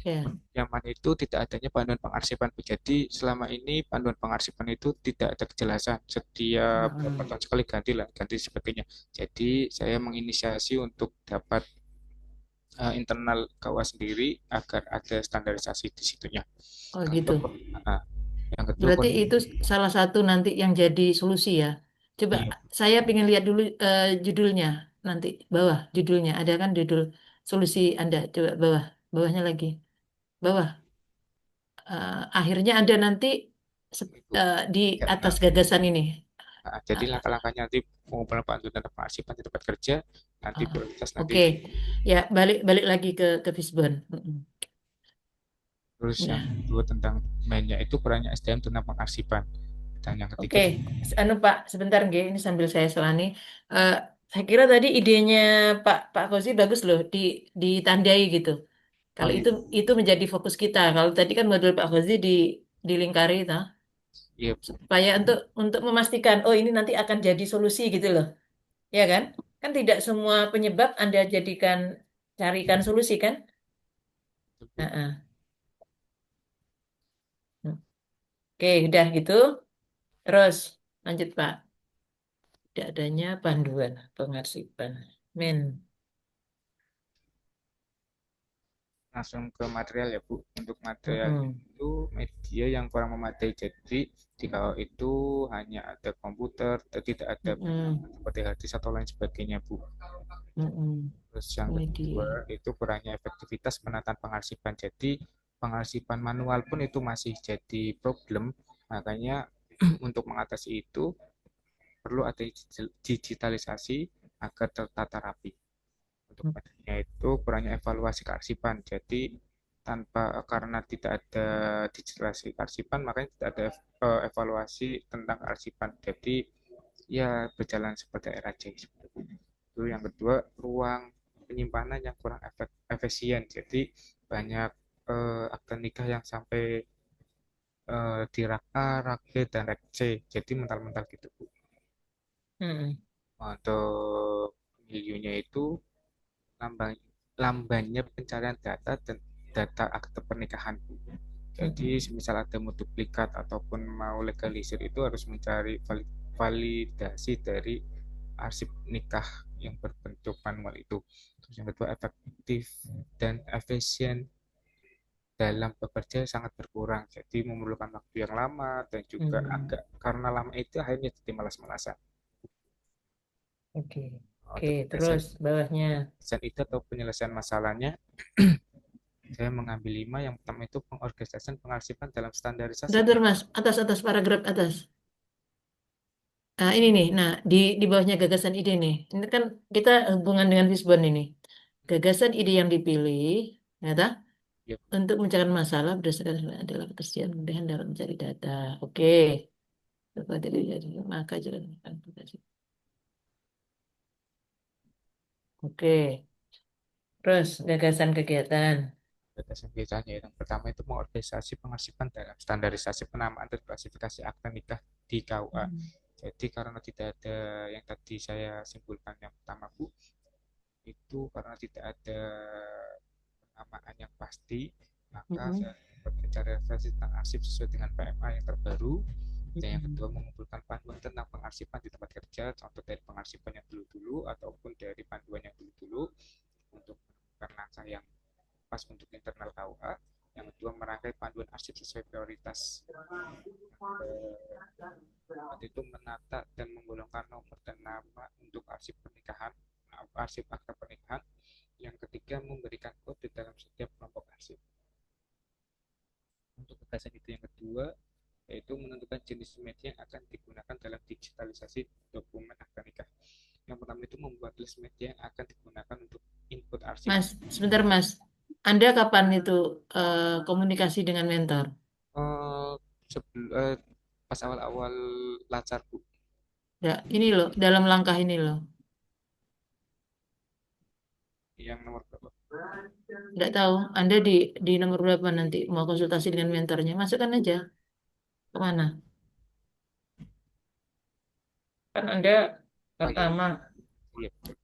Ya. Yang mana itu tidak adanya panduan pengarsipan, Bu. Jadi selama ini panduan pengarsipan itu tidak ada kejelasan. Setiap berapa Mm-mm. tahun sekali ganti lah, ganti sebagainya. Jadi saya menginisiasi untuk dapat internal KUA sendiri agar ada standarisasi di situnya. Oh, gitu. Untuk uh, yang kedua, Berarti itu salah satu nanti yang jadi solusi ya. Coba iya, saya pengen lihat dulu judulnya nanti bawah judulnya ada kan judul solusi Anda. Coba bawahnya lagi bawah. Akhirnya ada nanti Bu. di Ya, atas gagasan ini. jadi Ah, langkah-langkahnya nanti pengumpulan panduan dan pengarsipan di tempat kerja, nanti ah. prioritas nanti Oke, ya balik balik lagi ke Fishbone. Mm-mm. terus yang Nah, kedua tentang mainnya itu perannya SDM tentang pengarsipan. Dan yang oke, ketiga, anu Pak, sebentar nggih, ini sambil saya selani. Eh, saya kira tadi idenya Pak Kozi bagus loh, ditandai gitu. oh Kalau iya, itu menjadi fokus kita. Kalau tadi kan modul Pak Kozi dilingkari, toh, iya, supaya untuk memastikan, oh ini nanti akan jadi solusi gitu loh, ya kan? Kan tidak semua penyebab Anda carikan solusi kan? betul, Bu. Nah, oke, udah gitu. Terus lanjut Pak. Tidak adanya panduan pengarsipan. Men. Langsung ke material ya, Bu. Untuk materialnya Mm-mm. itu media yang kurang memadai. Jadi di KUA itu hanya ada komputer, tidak ada Mm-mm. seperti hard disk atau lain sebagainya, Bu. Mm-mm. Terus yang kedua Media. itu kurangnya efektivitas penataan pengarsipan. Jadi pengarsipan manual pun itu masih jadi problem. Makanya untuk mengatasi itu perlu ada digitalisasi agar tertata rapi. Untuk medianya itu kurangnya evaluasi kearsipan. Jadi karena tidak ada digitalisasi kearsipan, makanya tidak ada evaluasi tentang kearsipan. Jadi ya berjalan seperti RAJ. Itu yang kedua, ruang penyimpanan yang kurang efisien. Jadi banyak akte nikah yang sampai di rak A, rak B, dan rak C. Jadi mental-mental gitu, Bu. Mm-mm. Untuk videonya itu lambang, lambannya pencarian data dan data akte pernikahan. Jadi Mm-mm. misal ada duplikat ataupun mau legalisir itu harus mencari validasi dari arsip nikah yang berbentuk manual itu. Terus yang kedua, efektif dan efisien dalam bekerja sangat berkurang. Jadi memerlukan waktu yang lama dan juga Mm-mm. agak karena lama itu akhirnya jadi malas-malasan. Oke. Oke, Untuk terus bawahnya. penyelesaian itu atau penyelesaian masalahnya, saya mengambil 5. Yang pertama itu pengorganisasian pengarsipan dalam standarisasi. Bentar, Mas. Atas paragraf atas. Nah, ini nih. Nah, di bawahnya gagasan ide nih. Ini kan kita hubungan dengan Fishbone ini. Gagasan ide yang dipilih, ya toh, Ya, untuk mencari masalah berdasarkan adalah ketersediaan kemudahan dalam mencari data. Oke. Maka jalan aplikasi. Oke. Terus gagasan kegiatan. batasan biasanya yang pertama itu mengorganisasi pengarsipan dalam standarisasi penamaan dan klasifikasi akta nikah di KUA. Hmm. Jadi karena tidak ada yang tadi saya simpulkan yang pertama, Bu, itu karena tidak ada penamaan yang pasti, maka Mm-mm. saya mencari referensi tentang arsip sesuai dengan PMA yang terbaru. Dan yang kedua, Mm-mm. mengumpulkan panduan tentang pengarsipan di tempat kerja, contoh dari pengarsipan yang dulu-dulu ataupun dari panduan yang dulu-dulu untuk menemukan langkah yang pas untuk internal KUA. Yang kedua, merangkai panduan arsip sesuai prioritas. Keempat itu menata dan menggolongkan nomor dan nama untuk arsip pernikahan, arsip akta pernikahan. Yang ketiga, memberikan kode dalam setiap kelompok arsip. Untuk media yang akan digunakan dalam digitalisasi dokumen akta nikah. Yang pertama itu membuat list media yang akan digunakan untuk input arsip. Mas, sebentar Mas. Anda kapan itu komunikasi dengan mentor? Eh, Pas awal-awal lacar Bu, Ya, ini loh, dalam langkah ini loh. yang nomor berapa? Tidak tahu, Anda di nomor berapa nanti mau konsultasi dengan mentornya? Masukkan aja kemana? Kan Anda Oh iya, pertama, iya betul.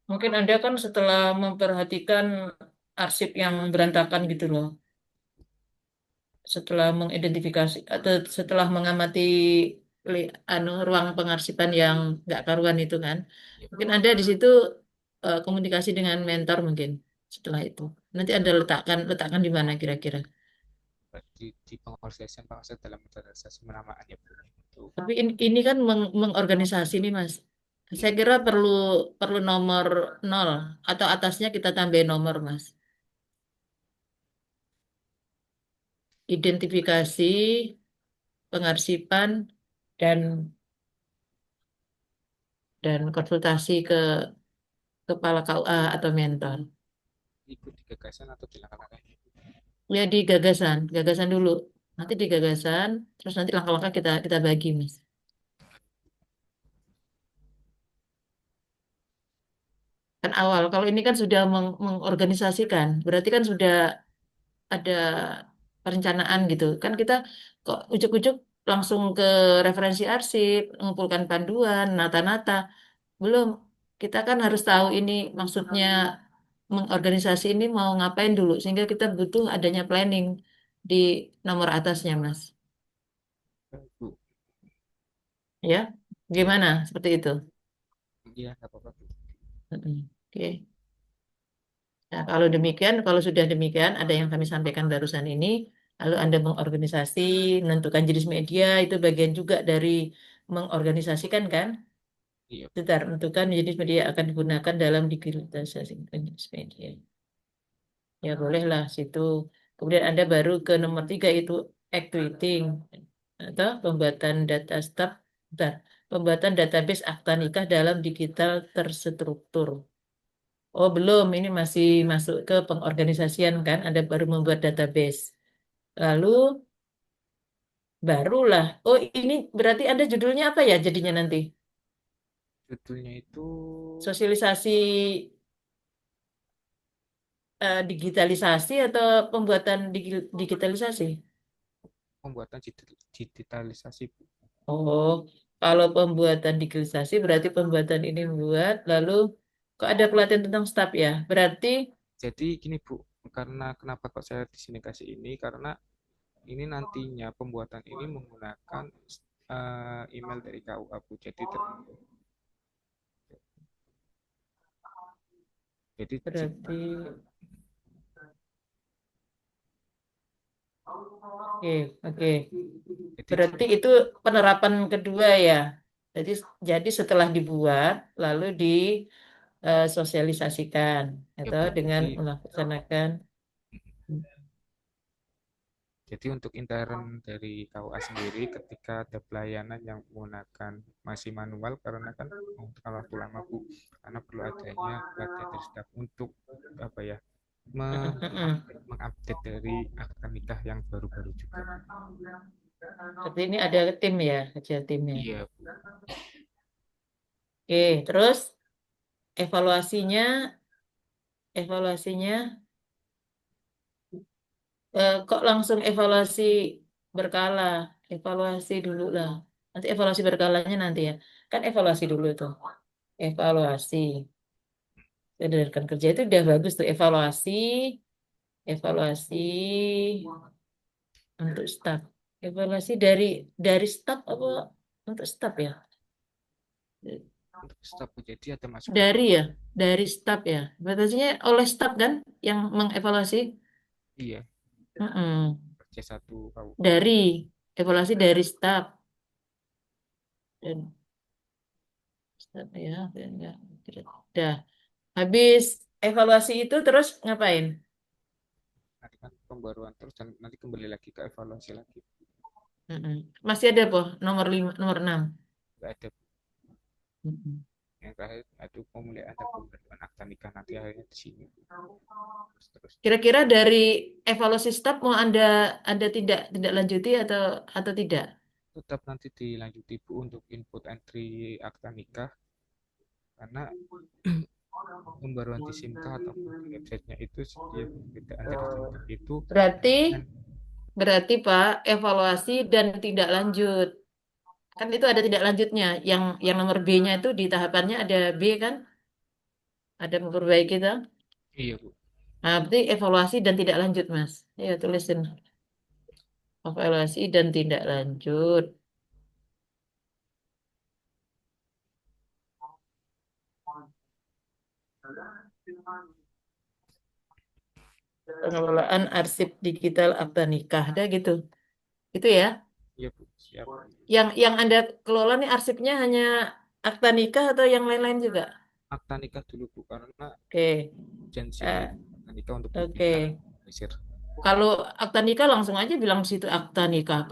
mungkin Anda kan setelah memperhatikan arsip yang berantakan gitu loh, setelah mengidentifikasi atau setelah mengamati ruang pengarsipan yang nggak karuan itu kan, Iya, mungkin Anda di situ komunikasi dengan mentor mungkin setelah itu. Nanti Anda letakkan di mana kira-kira? di pengorganisasian bangsa dalam organisasi penamaan ya Bu. Untuk Tapi ini kan mengorganisasi nih Mas. Saya kira perlu perlu nomor 0 atau atasnya kita tambahin nomor Mas. Identifikasi, pengarsipan, dan konsultasi ke kepala KUA atau mentor. ikut di gagasan atau di langkah-langkah ini. Ya di gagasan, gagasan dulu. Nanti di gagasan, terus nanti langkah-langkah kita kita bagi Mas. Kan awal, kalau ini kan sudah mengorganisasikan, berarti kan sudah ada perencanaan gitu. Kan kita kok ujuk-ujuk langsung ke referensi arsip, mengumpulkan panduan, nata-nata. Belum. Kita kan harus tahu ini maksudnya mengorganisasi ini mau ngapain dulu, sehingga kita butuh adanya planning di nomor atasnya, Mas. Bu, Ya, ya, gimana? Seperti itu. iya nggak apa-apa Bu. Mm-mm. Oke. Nah, kalau demikian, kalau sudah demikian, ada yang kami sampaikan barusan ini, lalu Anda mengorganisasi, menentukan jenis media, itu bagian juga dari mengorganisasikan kan? Iya, Sebentar, menentukan jenis media yang akan digunakan dalam digitalisasi jenis media. Ya bolehlah situ. Kemudian Anda baru ke nomor 3 itu activating atau pembuatan data stub, bentar, pembuatan database akta nikah dalam digital terstruktur. Oh, belum. Ini masih masuk ke pengorganisasian kan? Anda baru membuat database. Lalu barulah. Oh, ini berarti Anda judulnya apa ya jadinya nanti? judulnya itu Sosialisasi digitalisasi atau pembuatan digitalisasi? pembuatan digitalisasi Bu. Oh, kalau pembuatan digitalisasi berarti pembuatan ini membuat. Lalu kok ada pelatihan tentang staf ya? Berarti Jadi gini Bu, karena kenapa kok saya di sini kasih ini karena ini nantinya pembuatan ini menggunakan email dari KUA Bu. Jadi berarti oke, oke. jadi Berarti itu penerapan kedua ya. Jadi setelah dibuat lalu disosialisasikan ya atau Bu. dengan melaksanakan. Jadi untuk intern dari KUA sendiri ketika ada pelayanan yang menggunakan masih manual karena kan membutuhkan waktu lama Bu, karena perlu adanya pelatihan dari staf untuk apa ya mengupdate dari akta nikah yang baru-baru juga. Seperti ini ada tim ya, kerja timnya. Iya Bu. Oke, terus evaluasinya, evaluasinya kok langsung evaluasi berkala, evaluasi dulu lah. Nanti evaluasi berkalanya nanti ya. Kan evaluasi dulu tuh, evaluasi. Berdasarkan kerja itu udah bagus tuh evaluasi, evaluasi untuk staf. Evaluasi dari staf apa untuk staf ya? Untuk staf Bu, jadi ada masukan Dari ya, dari staf ya. Batasnya oleh staf kan yang mengevaluasi. iya Mm-mm. kerja satu KUA. Dari evaluasi dari staf dan staf ya, ya. Udah. Habis evaluasi itu terus ngapain? Nanti kan pembaruan terus dan nanti kembali lagi ke evaluasi lagi. Mm-mm. Masih ada po nomor 5, nomor 6. Nggak ada. Mm-mm. Yang terakhir itu pemulihan dan pembaruan akta nikah nanti akhirnya di sini. Terus Kira-kira dari evaluasi staf mau Anda tidak lanjuti atau tidak? tetap nanti dilanjuti Bu untuk input entry akta nikah karena pembaruan di SIMKA ataupun di websitenya itu dia perbedaan dari SIMKA itu Berarti dan berarti Pak, evaluasi dan tidak lanjut. Kan itu ada tidak lanjutnya. Yang nomor B-nya itu di tahapannya ada B kan? Ada memperbaiki itu. iya Bu. Nah, berarti evaluasi dan tidak lanjut, Mas. Ya, tulisin. Evaluasi dan tidak lanjut. Pengelolaan arsip digital akta nikah. Dah gitu. Itu ya. Iya Bu, siap. Yang Anda kelola nih arsipnya hanya akta nikah atau yang lain-lain juga? Akta nikah dulu Bu karena Oke. urgensinya Eh, itu akta nikah untuk oke. difinalisir. Kalau akta nikah langsung aja bilang di situ akta nikah.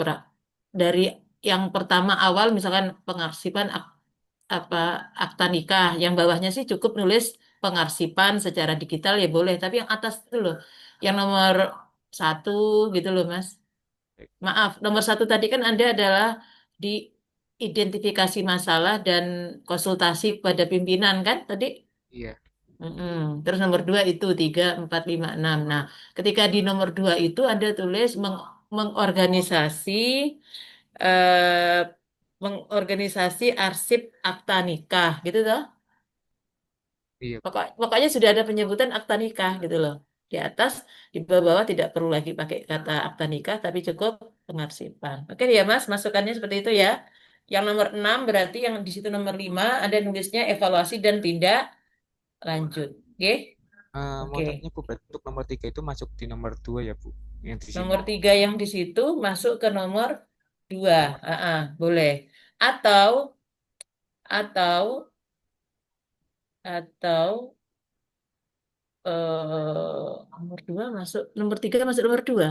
Dari yang pertama awal misalkan pengarsipan apa akta nikah. Yang bawahnya sih cukup nulis pengarsipan secara digital ya boleh. Tapi yang atas itu loh, yang nomor 1 gitu loh Mas. Baik. Maaf, nomor 1 tadi kan Anda adalah di identifikasi masalah dan konsultasi pada pimpinan kan tadi? Iya, Mm-mm. Terus nomor 2 itu 3, 4, 5, 6. Nah, ketika di nomor 2 itu Anda tulis mengorganisasi eh, mengorganisasi arsip akta nikah gitu toh. iya Bu. Pokoknya sudah ada penyebutan akta nikah gitu loh. Di atas, di bawah-bawah tidak perlu lagi pakai kata akta nikah, tapi cukup pengarsipan. Oke ya Mas, masukannya seperti itu ya. Yang nomor 6 berarti yang di situ nomor 5 ada nulisnya evaluasi dan tindak lanjut. Oke? Mau Oke. tanya Bu, berarti untuk nomor 3 itu masuk di nomor 2 ya Bu, yang di sini. Nomor 3 yang di situ masuk ke nomor 2. Nomor Boleh. Atau, atau, atau, nomor 2 masuk, nomor 3 masuk nomor 2.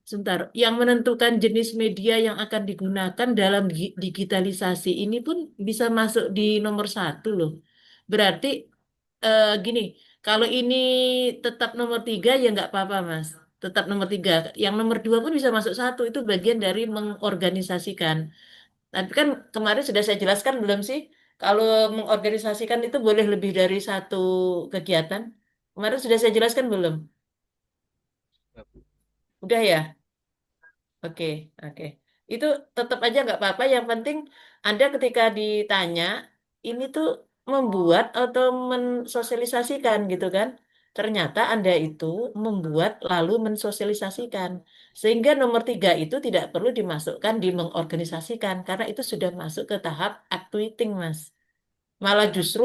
Sebentar, yang menentukan jenis media yang akan digunakan dalam digitalisasi ini pun bisa masuk di nomor 1 loh. Berarti gini, kalau ini tetap nomor 3 ya nggak apa-apa Mas. Tetap nomor 3. Yang nomor 2 pun bisa masuk 1. Itu bagian dari mengorganisasikan. Tapi kan kemarin sudah saya jelaskan belum sih? Kalau mengorganisasikan itu boleh lebih dari satu kegiatan. Kemarin sudah saya jelaskan belum? ya Bu. Udah ya? Oke, oke. Itu tetap aja nggak apa-apa. Yang penting Anda ketika ditanya, ini tuh membuat atau mensosialisasikan gitu kan. Ternyata Anda itu membuat lalu mensosialisasikan. Sehingga nomor 3 itu tidak perlu dimasukkan di mengorganisasikan. Karena itu sudah masuk ke tahap activating, Mas. Malah justru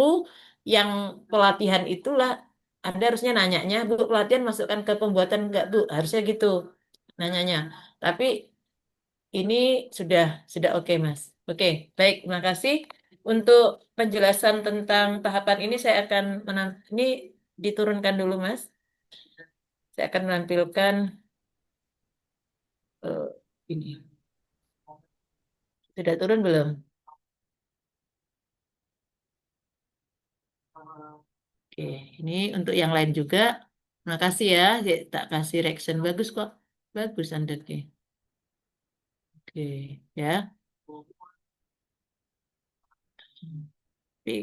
yang pelatihan itulah Anda harusnya nanyanya, Bu, pelatihan masukkan ke pembuatan enggak, Bu? Harusnya gitu nanyanya. Tapi ini sudah oke, Mas. Oke, baik, terima kasih. Untuk penjelasan tentang tahapan ini saya akan ini diturunkan dulu, Mas. Saya akan menampilkan eh, ini. Sudah turun belum? Oke, ini untuk yang lain juga. Terima kasih ya. Ya, tak kasih reaction bagus kok. Bagus Anda. Oke, oke, ya. Tapi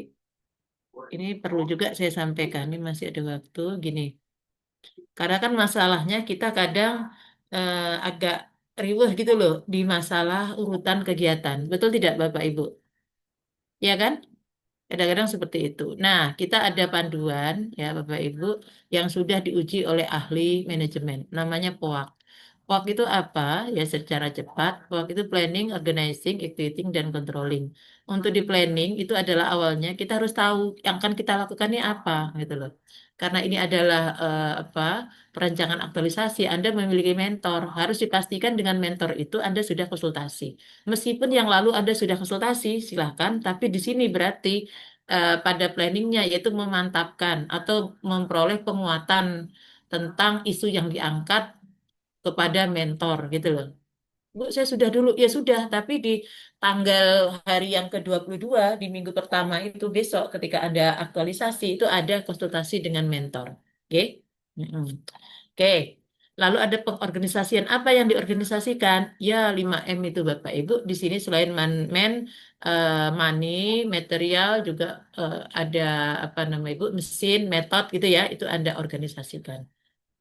ini perlu juga saya sampaikan. Ini masih ada waktu. Gini. Karena kan masalahnya kita kadang agak riweh gitu loh di masalah urutan kegiatan. Betul tidak Bapak Ibu? Ya kan? Kadang-kadang seperti itu. Nah, kita ada panduan ya Bapak Ibu yang sudah diuji oleh ahli manajemen. Namanya POAK. POAK itu apa? Ya secara cepat, POAK itu planning, organizing, executing, dan controlling. Untuk di planning itu adalah awalnya kita harus tahu yang akan kita lakukan ini apa gitu loh. Karena ini adalah apa perancangan aktualisasi, Anda memiliki mentor. Harus dipastikan dengan mentor itu Anda sudah konsultasi. Meskipun yang lalu Anda sudah konsultasi, silakan. Tapi di sini berarti pada planningnya yaitu memantapkan atau memperoleh penguatan tentang isu yang diangkat kepada mentor gitu loh. Bu, saya sudah dulu. Ya sudah, tapi di tanggal hari yang ke-22, di minggu pertama itu besok ketika ada aktualisasi, itu ada konsultasi dengan mentor. Oke? Mm-mm. Oke. Lalu ada pengorganisasian. Apa yang diorganisasikan? Ya, 5M itu Bapak Ibu. Di sini selain money, material juga ada apa namanya Ibu, mesin, metode gitu ya. Itu Anda organisasikan.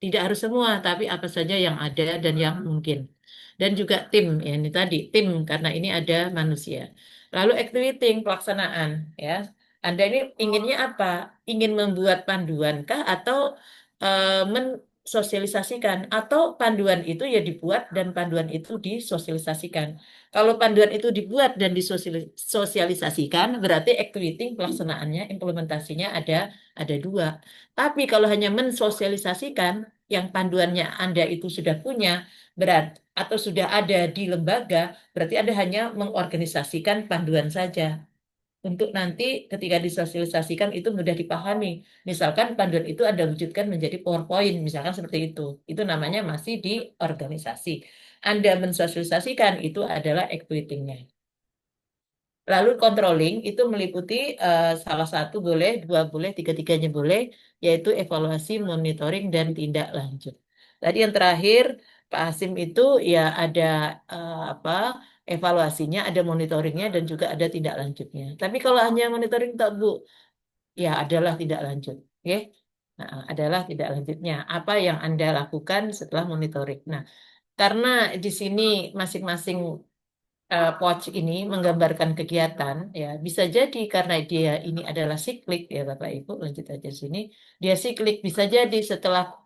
Tidak harus semua, tapi apa saja yang ada dan yang mungkin. Dan juga tim, ya ini tadi, tim karena ini ada manusia. Lalu activity, pelaksanaan, ya. Anda ini inginnya apa? Ingin membuat panduan kah atau mensosialisasikan? Atau panduan itu ya dibuat dan panduan itu disosialisasikan. Kalau panduan itu dibuat dan disosialisasikan, berarti activity, pelaksanaannya, implementasinya ada dua. Tapi kalau hanya mensosialisasikan, yang panduannya Anda itu sudah punya, atau sudah ada di lembaga, berarti Anda hanya mengorganisasikan panduan saja. Untuk nanti ketika disosialisasikan itu mudah dipahami. Misalkan panduan itu Anda wujudkan menjadi PowerPoint, misalkan seperti itu. Itu namanya masih di organisasi. Anda mensosialisasikan itu adalah activity-nya. Lalu controlling itu meliputi salah satu boleh, dua boleh, tiga-tiganya boleh, yaitu evaluasi, monitoring, dan tindak lanjut. Tadi yang terakhir, Pak Hasim itu ya ada apa evaluasinya, ada monitoringnya, dan juga ada tindak lanjutnya. Tapi kalau hanya monitoring tak Bu, ya adalah tidak lanjut. Oke? Nah, adalah tidak lanjutnya. Apa yang Anda lakukan setelah monitoring? Nah, karena di sini masing-masing pouch ini menggambarkan kegiatan ya bisa jadi karena dia ini adalah siklik ya Bapak Ibu lanjut aja sini dia siklik bisa jadi setelah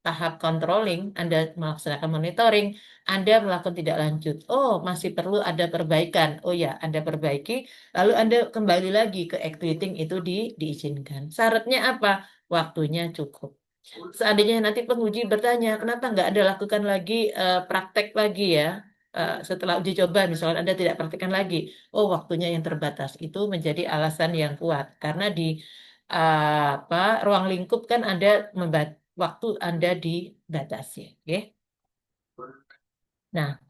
tahap controlling Anda melaksanakan monitoring Anda melakukan tidak lanjut oh masih perlu ada perbaikan oh ya Anda perbaiki lalu Anda kembali lagi ke activating itu diizinkan syaratnya apa waktunya cukup. Seandainya nanti penguji bertanya, kenapa nggak Anda lakukan lagi praktek lagi ya? Setelah uji coba, misalnya Anda tidak praktekkan lagi. Oh, waktunya yang terbatas. Itu menjadi alasan yang kuat. Karena di apa ruang lingkup kan waktu Anda dibatasi. Oke? Nah,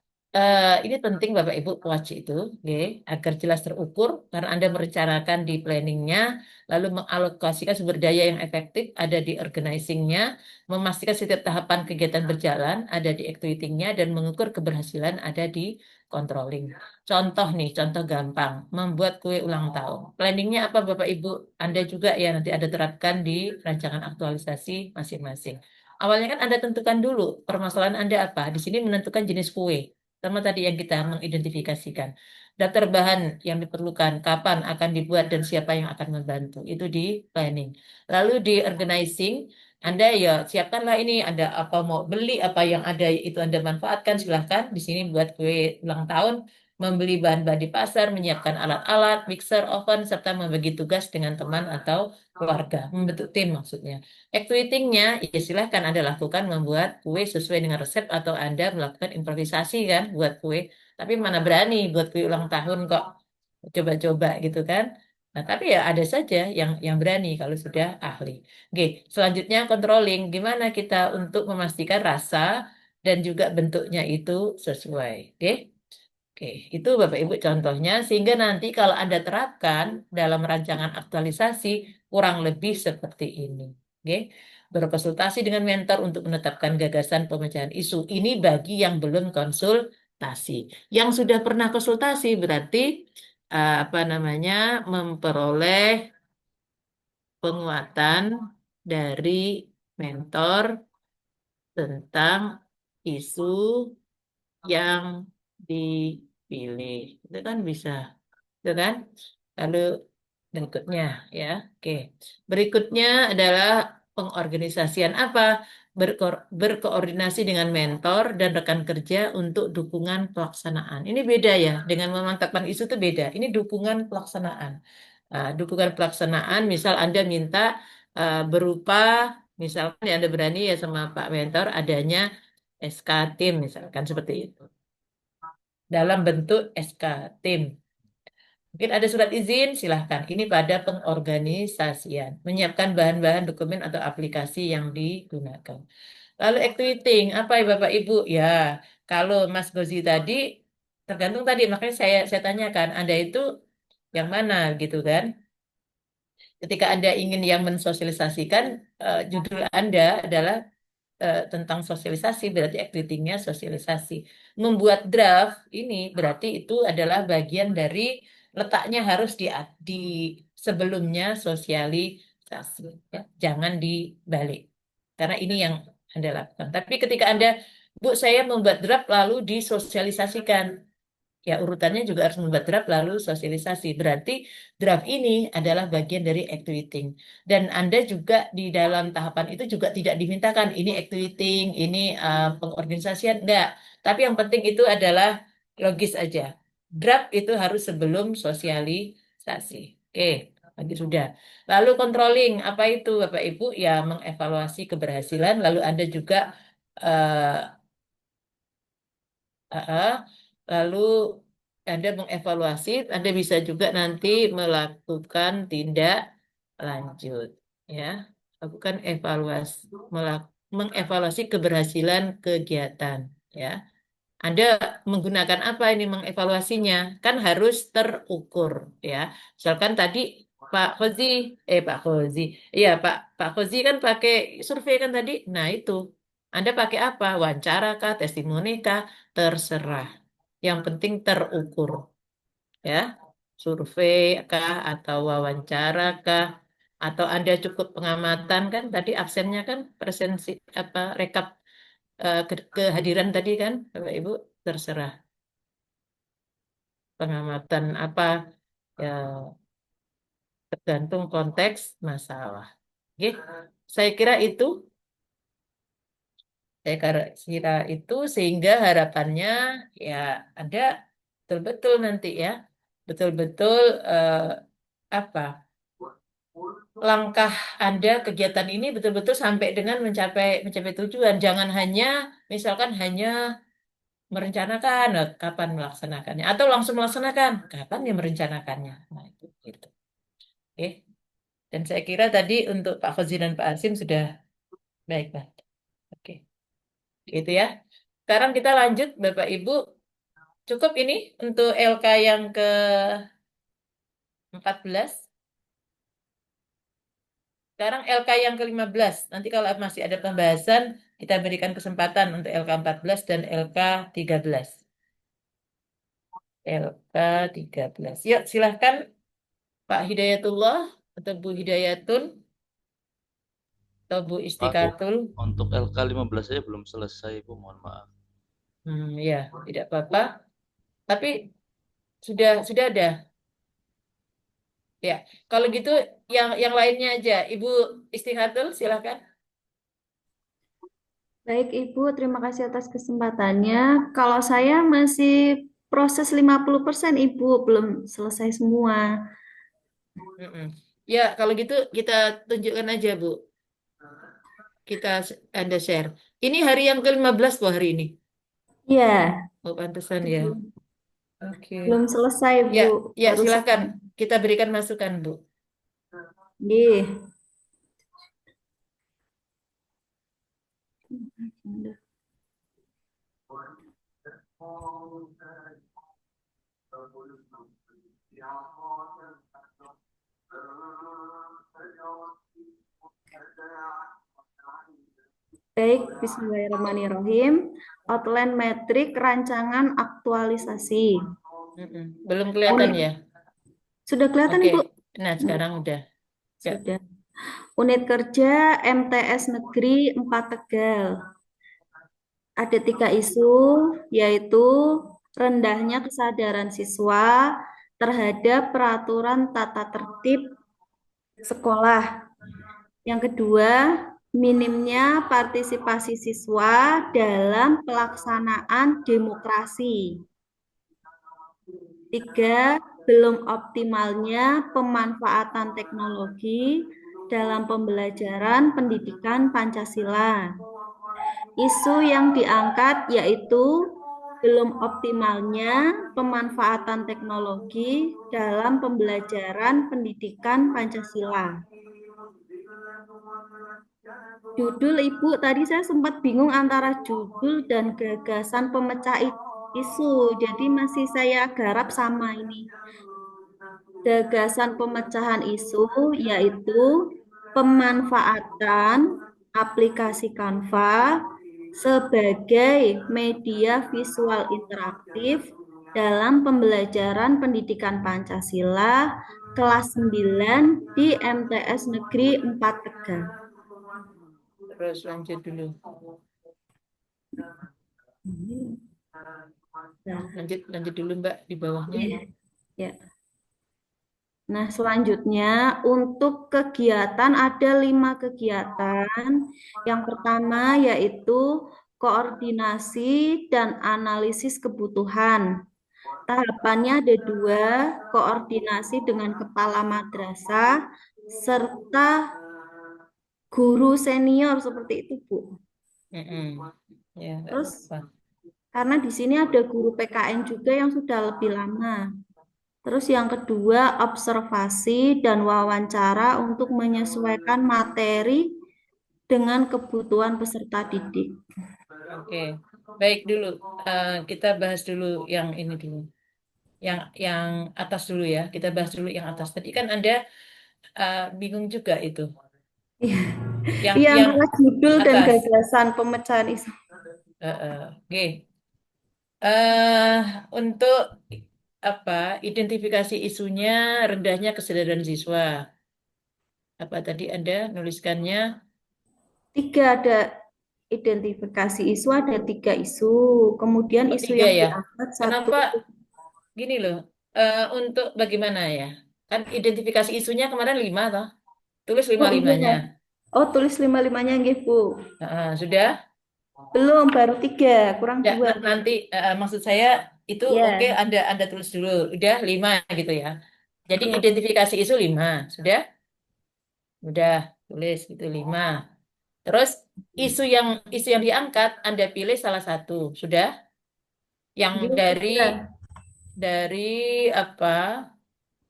ini penting Bapak Ibu watch itu, oke, agar jelas terukur karena Anda merencanakan di planningnya, lalu mengalokasikan sumber daya yang efektif ada di organizingnya, memastikan setiap tahapan kegiatan berjalan ada di activatingnya dan mengukur keberhasilan ada di controlling. Contoh nih, contoh gampang, membuat kue ulang tahun. Planningnya apa Bapak Ibu? Anda juga ya nanti ada terapkan di rancangan aktualisasi masing-masing. Awalnya kan Anda tentukan dulu permasalahan Anda apa. Di sini menentukan jenis kue. Sama tadi yang kita mengidentifikasikan. Daftar bahan yang diperlukan, kapan akan dibuat dan siapa yang akan membantu. Itu di planning. Lalu di organizing, Anda ya siapkanlah ini, Anda apa mau beli, apa yang ada itu Anda manfaatkan, silahkan. Di sini buat kue ulang tahun, membeli bahan-bahan di pasar, menyiapkan alat-alat, mixer, oven, serta membagi tugas dengan teman atau keluarga. Membentuk tim maksudnya. Activating-nya, ya silahkan Anda lakukan membuat kue sesuai dengan resep atau Anda melakukan improvisasi kan buat kue. Tapi mana berani buat kue ulang tahun kok coba-coba gitu kan. Nah, tapi ya ada saja yang berani kalau sudah ahli. Oke, selanjutnya controlling. Gimana kita untuk memastikan rasa dan juga bentuknya itu sesuai. Oke. Oke, itu Bapak Ibu contohnya sehingga nanti kalau Anda terapkan dalam rancangan aktualisasi kurang lebih seperti ini. Oke. Berkonsultasi dengan mentor untuk menetapkan gagasan pemecahan isu. Ini bagi yang belum konsultasi. Yang sudah pernah konsultasi berarti apa namanya memperoleh penguatan dari mentor tentang isu yang dipilih. Itu kan bisa, itu kan? Lalu berikutnya ya. Oke. Berikutnya adalah pengorganisasian apa? Berkoordinasi dengan mentor dan rekan kerja untuk dukungan pelaksanaan. Ini beda ya, dengan memantapkan isu itu beda. Ini dukungan pelaksanaan. Dukungan pelaksanaan, misal Anda minta berupa, misalkan ya Anda berani ya sama Pak Mentor adanya SK tim, misalkan seperti itu. Dalam bentuk SK tim. Mungkin ada surat izin, silahkan. Ini pada pengorganisasian. Menyiapkan bahan-bahan dokumen atau aplikasi yang digunakan. Lalu activating, apa ya Bapak Ibu? Ya, Kalau Mas Gozi tadi tergantung tadi, makanya saya tanyakan Anda itu yang mana gitu kan. Ketika Anda ingin yang mensosialisasikan, judul Anda adalah tentang sosialisasi, berarti activity-nya sosialisasi. Membuat draft ini berarti itu adalah bagian dari letaknya harus di sebelumnya sosialisasi, ya. Jangan dibalik. Karena ini yang Anda lakukan. Tapi ketika Anda, Bu, saya membuat draft lalu disosialisasikan. Ya, urutannya juga harus membuat draft lalu sosialisasi. Berarti draft ini adalah bagian dari activating. Dan Anda juga di dalam tahapan itu juga tidak dimintakan ini activating, ini pengorganisasian, enggak. Tapi yang penting itu adalah logis aja. Draft itu harus sebelum sosialisasi. Oke, lagi sudah. Lalu controlling, apa itu Bapak Ibu? Ya, mengevaluasi keberhasilan. Lalu Anda juga eh, AA, lalu Anda mengevaluasi, Anda bisa juga nanti melakukan tindak lanjut, ya. Lakukan evaluasi, mengevaluasi keberhasilan kegiatan, ya. Anda menggunakan apa ini mengevaluasinya? Kan harus terukur, ya. Misalkan tadi Pak Khozi, iya Pak Khozi kan pakai survei kan tadi. Nah itu, Anda pakai apa? Wawancara kah, testimoni kah? Terserah. Yang penting terukur, ya. Survei kah atau wawancara kah? Atau Anda cukup pengamatan kan? Tadi absennya kan presensi apa rekap kehadiran tadi kan, Bapak Ibu, terserah pengamatan apa, ya, tergantung konteks masalah. Oke, saya kira itu, sehingga harapannya ya ada betul-betul nanti ya, betul-betul apa langkah Anda kegiatan ini betul-betul sampai dengan mencapai tujuan. Jangan hanya misalkan hanya merencanakan, nah, kapan melaksanakannya, atau langsung melaksanakan, kapan ya merencanakannya. Nah, itu gitu. Oke. Dan saya kira tadi untuk Pak Fauzi dan Pak Asim sudah baik, Pak. Oke. Gitu ya. Sekarang kita lanjut, Bapak Ibu. Cukup ini untuk LK yang ke-14. Sekarang LK yang ke-15. Nanti kalau masih ada pembahasan, kita berikan kesempatan untuk LK 14 dan LK 13. LK 13. Yuk, silahkan Pak Hidayatullah atau Bu Hidayatun atau Bu Aku Istikatul. untuk LK 15 saya belum selesai, Bu, mohon maaf. Ya, tidak apa-apa. Tapi sudah ada. Ya, kalau gitu yang lainnya aja. Ibu Istikatul, silahkan. Baik, Ibu, terima kasih atas kesempatannya. Kalau saya masih proses 50%, Ibu, belum selesai semua. Mm-mm. Ya, kalau gitu kita tunjukkan aja, Bu. Kita Anda share. Ini hari yang ke-15 loh hari ini. Iya, Oh, pantesan ya. Oke. belum selesai, Bu. Ya, Baru silakan. Kita berikan masukan, Bu. Nggih. Baik, Bismillahirrahmanirrahim. Outline metrik rancangan aktualisasi. Belum kelihatan ya? Sudah kelihatan, Oke. Ibu? Nah, sekarang udah. Ya. Sudah. Unit kerja MTS Negeri 4 Tegal. Ada 3 isu, yaitu rendahnya kesadaran siswa terhadap peraturan tata tertib sekolah. Yang kedua, minimnya partisipasi siswa dalam pelaksanaan demokrasi. 3, belum optimalnya pemanfaatan teknologi dalam pembelajaran pendidikan Pancasila. Isu yang diangkat yaitu belum optimalnya pemanfaatan teknologi dalam pembelajaran pendidikan Pancasila. Judul Ibu, tadi saya sempat bingung antara judul dan gagasan pemecah isu. Jadi masih saya garap sama ini. Gagasan pemecahan isu yaitu pemanfaatan aplikasi Canva sebagai media visual interaktif dalam pembelajaran pendidikan Pancasila kelas 9 di MTS Negeri 4 Tegal. Terus lanjut dulu. Nah, Lanjut dulu Mbak di bawahnya. ya. Nah, selanjutnya untuk kegiatan ada 5 kegiatan. Yang pertama yaitu koordinasi dan analisis kebutuhan. Tahapannya ada 2, koordinasi dengan kepala madrasah serta guru senior seperti itu, Bu. Ya, nggak Terus apa-apa. karena di sini ada guru PKN juga yang sudah lebih lama. Terus yang kedua, observasi dan wawancara untuk menyesuaikan materi dengan kebutuhan peserta didik. Oke, baik dulu. Kita bahas dulu yang ini dulu. Yang atas dulu ya. Kita bahas dulu yang atas. Tadi kan Anda bingung juga itu. Yang Iya, yang antara judul dan atas. gagasan pemecahan isu. Oke. eh untuk apa? Identifikasi isunya rendahnya kesadaran siswa. Apa tadi Anda nuliskannya? 3 ada identifikasi isu, ada 3 isu. Kemudian Oh, isu 3 yang ya. diangkat 1. Kenapa gini loh? Untuk bagaimana ya? Kan identifikasi isunya kemarin 5 toh. Tulis Oh iya. 5-5-nya. Oh, tulis 5-5-nya nggih, Bu. Sudah? Belum, baru 3, kurang Ya, 2. nanti maksud saya itu oke Ya. Anda tulis dulu. Udah 5 gitu ya. Jadi Oke. identifikasi isu 5. Sudah? Udah tulis itu 5. Terus isu yang diangkat Anda pilih salah satu. Sudah? Yang Nggih, dari sudah. dari apa?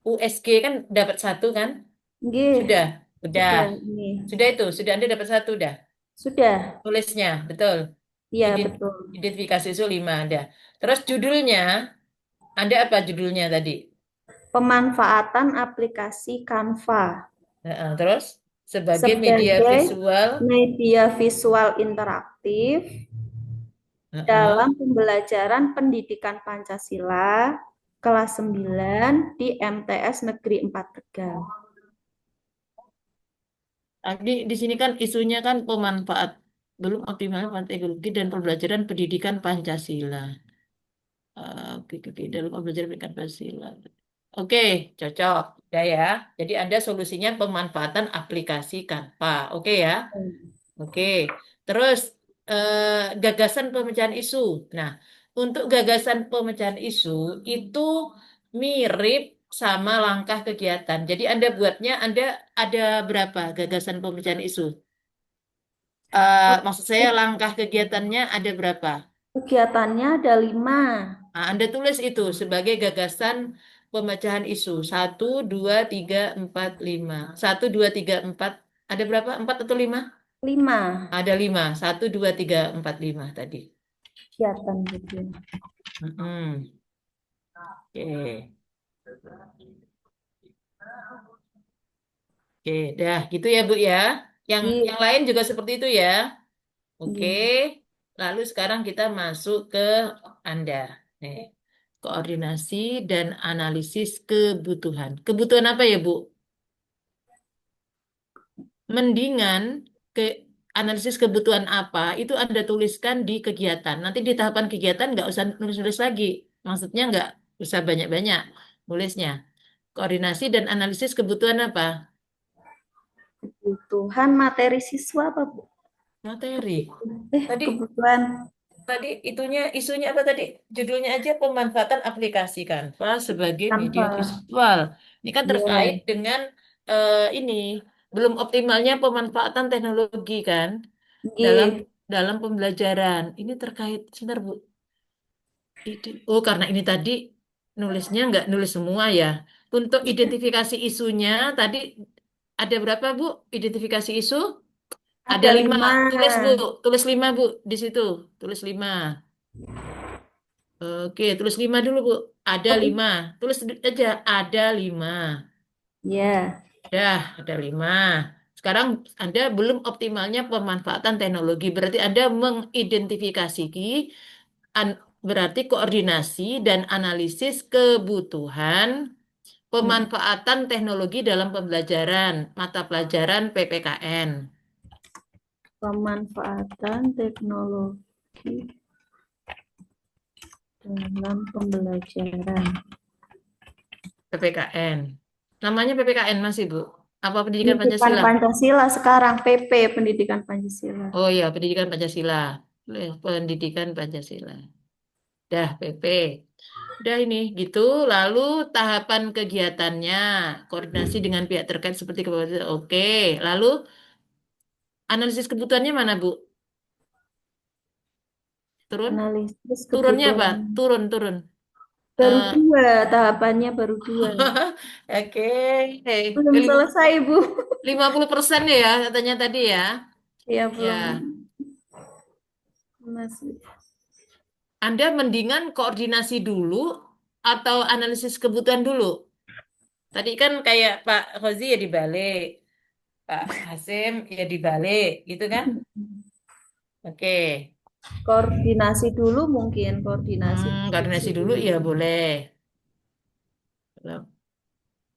USG kan dapat 1 kan? Nggih, Sudah. Udah. sudah ini. Sudah itu. Sudah Anda dapat 1 dah. Sudah. Tulisnya, betul. Iya, Ident- betul. Identifikasi isu 5 ada. Terus judulnya, Anda apa judulnya tadi? Pemanfaatan aplikasi Canva Terus sebagai media sebagai visual media visual interaktif dalam pembelajaran pendidikan Pancasila kelas 9 di MTS Negeri 4 Tegal. di sini kan isunya kan pemanfaat belum optimal teknologi dan pembelajaran pendidikan Pancasila. Oke, dalam pembelajaran pendidikan Pancasila. Oke, cocok. Udah ya. Jadi Anda solusinya pemanfaatan aplikasi Canva. Oke ya. Oke, terus gagasan pemecahan isu. Nah, untuk gagasan pemecahan isu itu mirip sama langkah kegiatan. Jadi Anda ada berapa gagasan pemecahan isu? Maksud saya langkah kegiatannya ada berapa? Kegiatannya ada 5. Nah, Anda tulis itu sebagai gagasan pemecahan isu. 1, 2, 3, 4, 5. 1, 2, 3, 4. Ada berapa? 4 atau 5? 5 Ada 5. 1, 2, 3, 4, 5 tadi. kegiatan gitu. Oke. Oke, dah gitu ya Bu ya. Yang lain juga seperti itu ya. Oke. Lalu sekarang kita masuk ke Anda. Nih, koordinasi dan analisis kebutuhan. Kebutuhan apa ya, Bu? Mendingan ke analisis kebutuhan apa itu Anda tuliskan di kegiatan. Nanti di tahapan kegiatan nggak usah nulis-nulis lagi. Maksudnya nggak usah banyak-banyak nulisnya. Koordinasi dan analisis kebutuhan apa? Kebutuhan materi siswa apa, Bu? Materi. Tadi Kebutuhan tadi isunya apa tadi? Judulnya aja pemanfaatan aplikasi Canva sebagai media Canva. visual. Ini kan terkait Ya. dengan ini belum optimalnya pemanfaatan teknologi kan dalam Nggih. dalam pembelajaran. Ini terkait sebentar Bu. Oh, karena ini tadi nulisnya nggak nulis semua ya. Untuk identifikasi isunya tadi ada berapa Bu? Identifikasi isu? Ada Ada 5. 5. Tulis Bu, tulis 5 Bu di situ. Tulis 5. Oke, tulis 5 dulu Bu. Ada Oh, 5. Tulis aja ada 5. ya. Dah, ada 5. Sekarang Anda belum optimalnya pemanfaatan teknologi. Berarti Anda mengidentifikasi, berarti koordinasi dan analisis kebutuhan pemanfaatan teknologi dalam pembelajaran mata pelajaran PPKN. Pemanfaatan teknologi dalam pembelajaran. PPKN. Namanya PPKN masih, Bu? Apa Pendidikan Pendidikan Pancasila? Pancasila sekarang, PP, Pendidikan Pancasila. Oh iya, Pendidikan Pancasila. Pendidikan Pancasila. Dah, PP. Udah ini gitu. Lalu tahapan kegiatannya, koordinasi dengan pihak terkait seperti kepolisian. Oke. Lalu analisis kebutuhannya mana, Bu? Turun? Analisis Turunnya apa? kebutuhan. Turun, turun. Baru Eh, 2, tahapannya baru 2. Oke. Belum selesai, Bu. 50% ya katanya tadi ya. Ya, Ya. belum. Masih. Anda mendingan koordinasi dulu atau analisis kebutuhan dulu? Tadi kan kayak Pak Khozi ya dibalik, Pak Hasim ya dibalik, gitu kan? Oke. Koordinasi dulu mungkin, koordinasi. Koordinasi dulu ya boleh. Loh,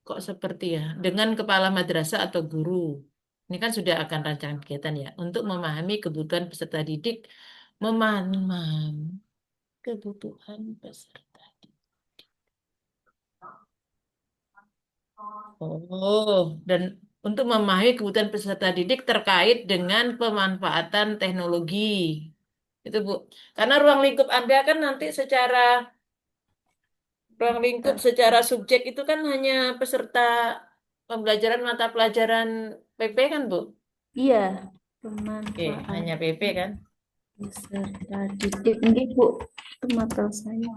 kok seperti ya? Dengan kepala madrasah atau guru. Ini kan sudah akan rancangan kegiatan ya. Untuk memahami kebutuhan peserta didik, memahami kebutuhan peserta didik. Oh, dan untuk memahami kebutuhan peserta didik terkait dengan pemanfaatan teknologi. Itu Bu. Karena ruang lingkup Anda kan nanti ruang lingkup secara subjek itu kan hanya peserta pembelajaran mata pelajaran PP kan, Bu? Iya, Oke, hanya pemanfaat PP kan? peserta didik. Ini, Bu, itu mata saya.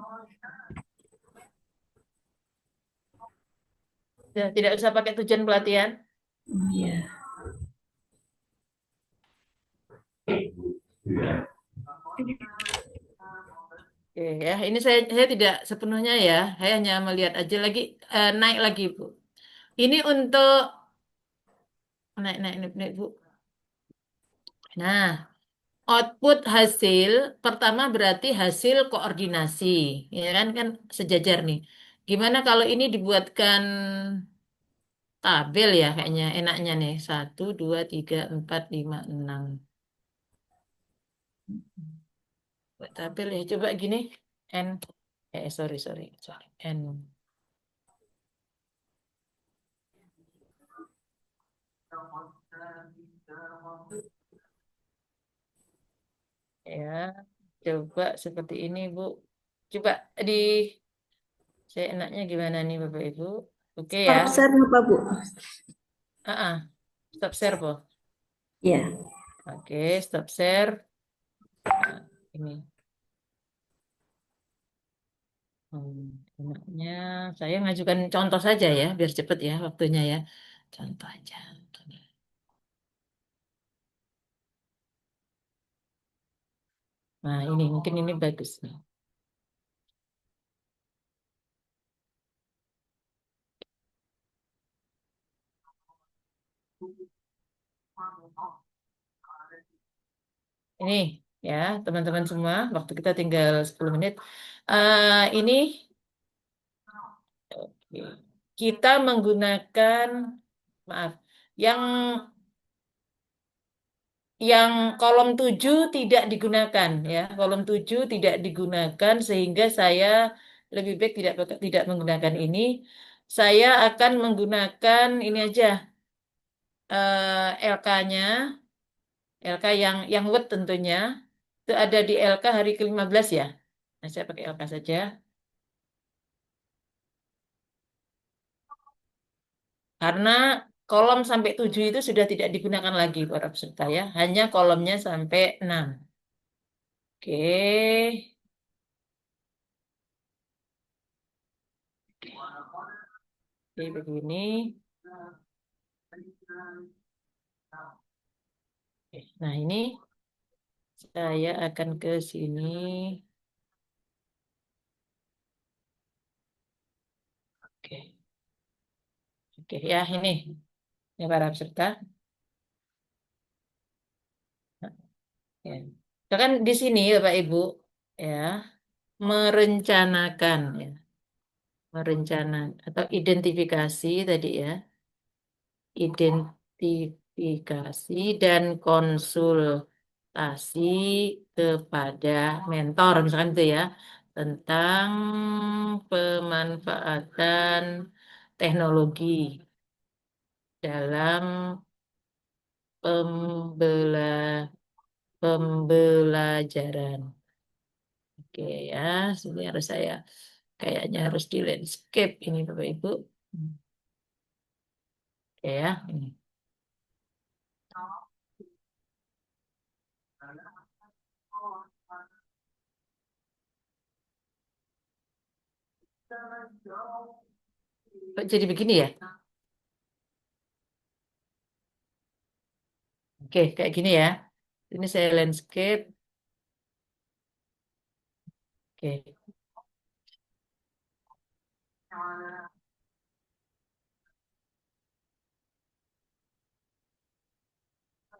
Ya, tidak usah pakai tujuan pelatihan. Iya. Oke, ya, ini saya tidak sepenuhnya ya. Saya hanya melihat aja lagi naik lagi, Bu. Ini untuk naik naik naik, naik, Bu. Nah, output hasil pertama berarti hasil koordinasi, ya kan kan sejajar nih. Gimana kalau ini dibuatkan tabel ya kayaknya enaknya nih 1, 2, 3, 4, 5, 6. Buat tabel ya coba gini n sorry sorry sorry n ya coba seperti ini Bu. Coba di saya enaknya gimana nih Bapak Ibu? Oke ya. Stop share apa, Bu? Stop share Po. Ya. Oke, stop share. Nah, ini. Enaknya saya ngajukan contoh saja ya, biar cepet ya waktunya ya. Contoh aja. Nah, ini mungkin ini bagus nih. Ini ya, teman-teman semua, waktu kita tinggal 10 menit. Ini oke. Kita menggunakan maaf, yang kolom 7 tidak digunakan ya. Kolom 7 tidak digunakan sehingga saya lebih baik tidak menggunakan ini. Saya akan menggunakan ini aja LK-nya, LK yang Word tentunya. Itu ada di LK hari ke-15 ya. Nah, saya pakai LK saja. Karena kolom sampai 7 itu sudah tidak digunakan lagi para peserta ya. Hanya kolomnya sampai 6. Oke. Oke, begini. Oke, nah, ini saya akan ke sini. Oke, oke ya, ini para peserta. Ya. Kan di sini Bapak Ibu ya, merencanakan ya, atau identifikasi tadi ya, identifikasi dan konsultasi kepada mentor misalkan itu ya, tentang pemanfaatan teknologi dalam pembela- pembelajaran. Oke ya, sini harus saya kayaknya harus di landscape ini Bapak Ibu. Oke ya, ini. Kok jadi begini ya? Oke, kayak gini ya. Ini saya landscape. Oke.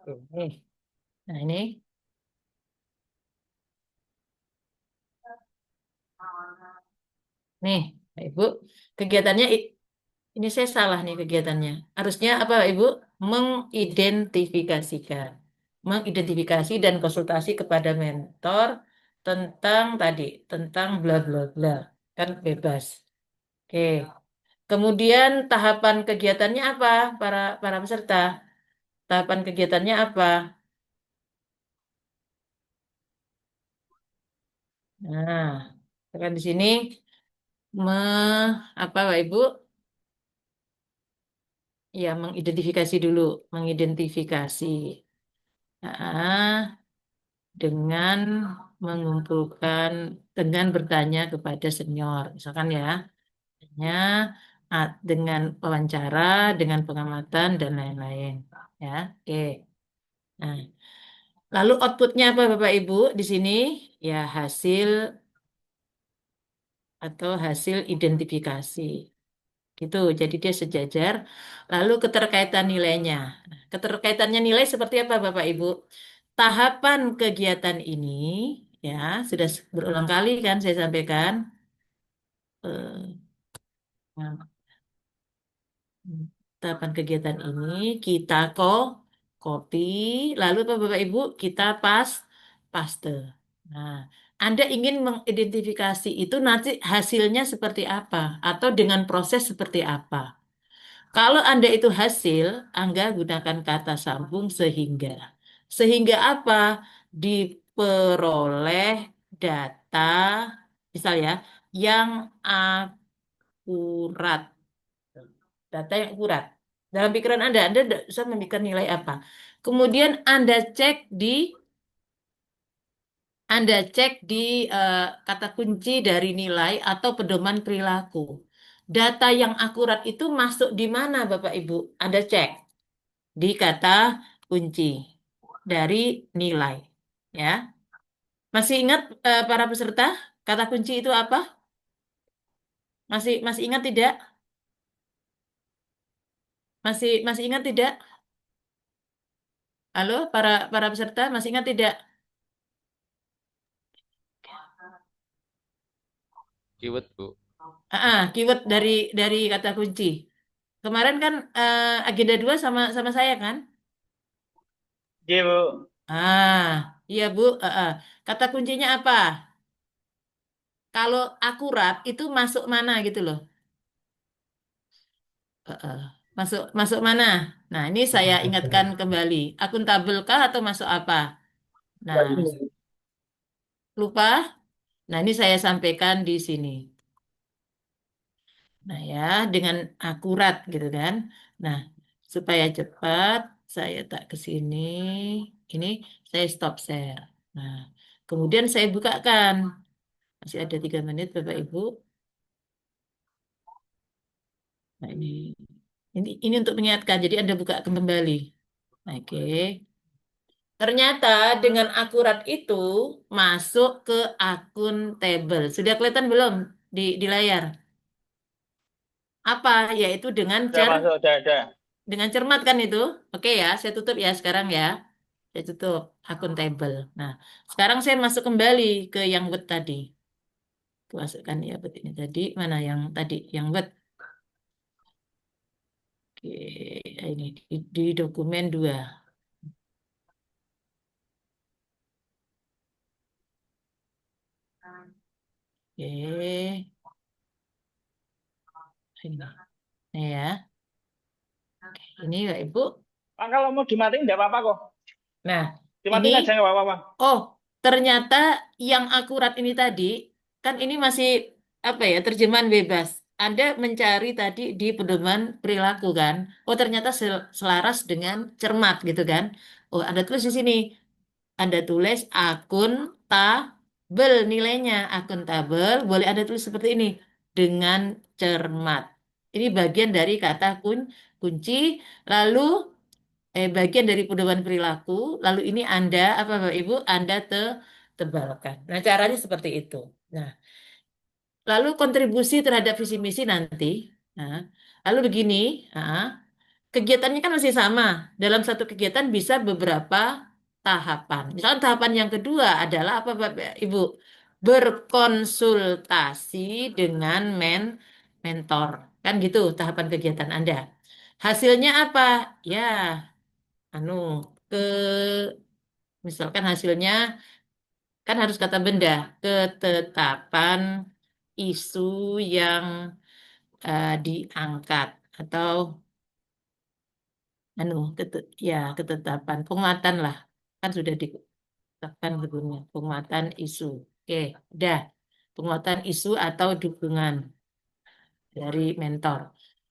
Oke. Nah, ini. Nih, Pak Ibu. Kegiatannya, ini saya salah nih kegiatannya. Harusnya apa, Pak Ibu? Mengidentifikasikan. Mengidentifikasi dan konsultasi kepada mentor tentang tadi, tentang bla bla bla. Kan bebas. Oke. Kemudian tahapan kegiatannya apa, para peserta? Tahapan kegiatannya apa? Nah, kan di sini me, apa Pak Ibu? Ya, mengidentifikasi dulu, mengidentifikasi. Nah, dengan mengumpulkan, dengan bertanya kepada senior, misalkan ya, hanya dengan wawancara, dengan pengamatan dan lain-lain. Ya, oke. Nah, lalu outputnya apa Bapak Ibu di sini? Ya, hasil atau hasil identifikasi. Gitu, jadi dia sejajar. Lalu keterkaitan nilainya. Nah, keterkaitannya nilai seperti apa Bapak Ibu? Tahapan kegiatan ini ya sudah berulang kali kan saya sampaikan. Eh, nah, tahapan kegiatan ini kita copy, lalu apa Bapak Ibu kita paste. Nah, Anda ingin mengidentifikasi itu nanti hasilnya seperti apa atau dengan proses seperti apa? Kalau Anda itu hasil, Anda gunakan kata sambung sehingga. Sehingga apa? Diperoleh data, misal ya, yang akurat. Data yang akurat. Dalam pikiran Anda bisa memberikan nilai apa? Kemudian Anda cek di kata kunci dari nilai atau pedoman perilaku. Data yang akurat itu masuk di mana, Bapak Ibu? Anda cek di kata kunci dari nilai. Ya, masih ingat para peserta kata kunci itu apa? Masih masih ingat tidak? Masih ingat tidak? Halo, para peserta masih ingat tidak? Keyword, Bu. Keyword dari kata kunci. Kemarin kan agenda 2 sama sama saya kan? Iya, Bu. Iya Bu. Kata kuncinya apa? Kalau akurat itu masuk mana gitu loh? Heeh. Masuk masuk mana? Nah, ini saya ingatkan kembali. Akuntabel kah atau masuk apa? Nah, lupa? Nah, ini saya sampaikan di sini. Nah, ya, dengan akurat gitu kan. Nah, supaya cepat, saya tak ke sini. Ini saya stop share. Nah, kemudian saya bukakan. Masih ada 3 menit, Bapak Ibu. Nah, ini untuk mengingatkan. Jadi Anda buka kembali. Oke. Ternyata dengan akurat itu masuk ke akun table. Sudah kelihatan belum di layar? Apa? Yaitu Udah masuk, udah. dengan cermat kan itu. Oke ya, saya tutup ya sekarang ya. Saya tutup akun table. Nah, sekarang saya masuk kembali ke yang Word tadi. Masukkan ya Word ini tadi. Mana yang tadi? Yang Word. Oke, ini di dokumen 2. Oke, ini. Ini ya. Oke, ini ya Ibu. Pak, kalau mau dimatiin nggak apa-apa kok. Nah, ini, Dimatiin aja nggak apa-apa. oh, ternyata yang akurat ini tadi, kan ini masih, apa ya, terjemahan bebas. Anda mencari tadi di pedoman perilaku kan. Oh, ternyata selaras dengan cermat gitu kan. Oh, Anda tulis di sini. Anda tulis akuntabel nilainya. Akuntabel, boleh Anda tulis seperti ini. Dengan cermat. Ini bagian dari kata kunci. Lalu bagian dari pedoman perilaku, lalu ini Anda, apa Bapak Ibu, Anda tebalkan. Nah, caranya seperti itu. Nah, lalu kontribusi terhadap visi misi nanti. Nah, lalu begini, kegiatannya kan masih sama. Dalam satu kegiatan bisa beberapa tahapan. Misalnya tahapan yang kedua adalah apa Bapak Ibu? Berkonsultasi dengan mentor. Kan gitu tahapan kegiatan Anda. Hasilnya apa? Ya, anu ke misalkan hasilnya kan harus kata benda ketetapan isu yang diangkat atau ya ketetapan penguatan lah kan sudah ditetapkan sebelumnya penguatan isu. Oke, udah penguatan isu atau dukungan dari mentor.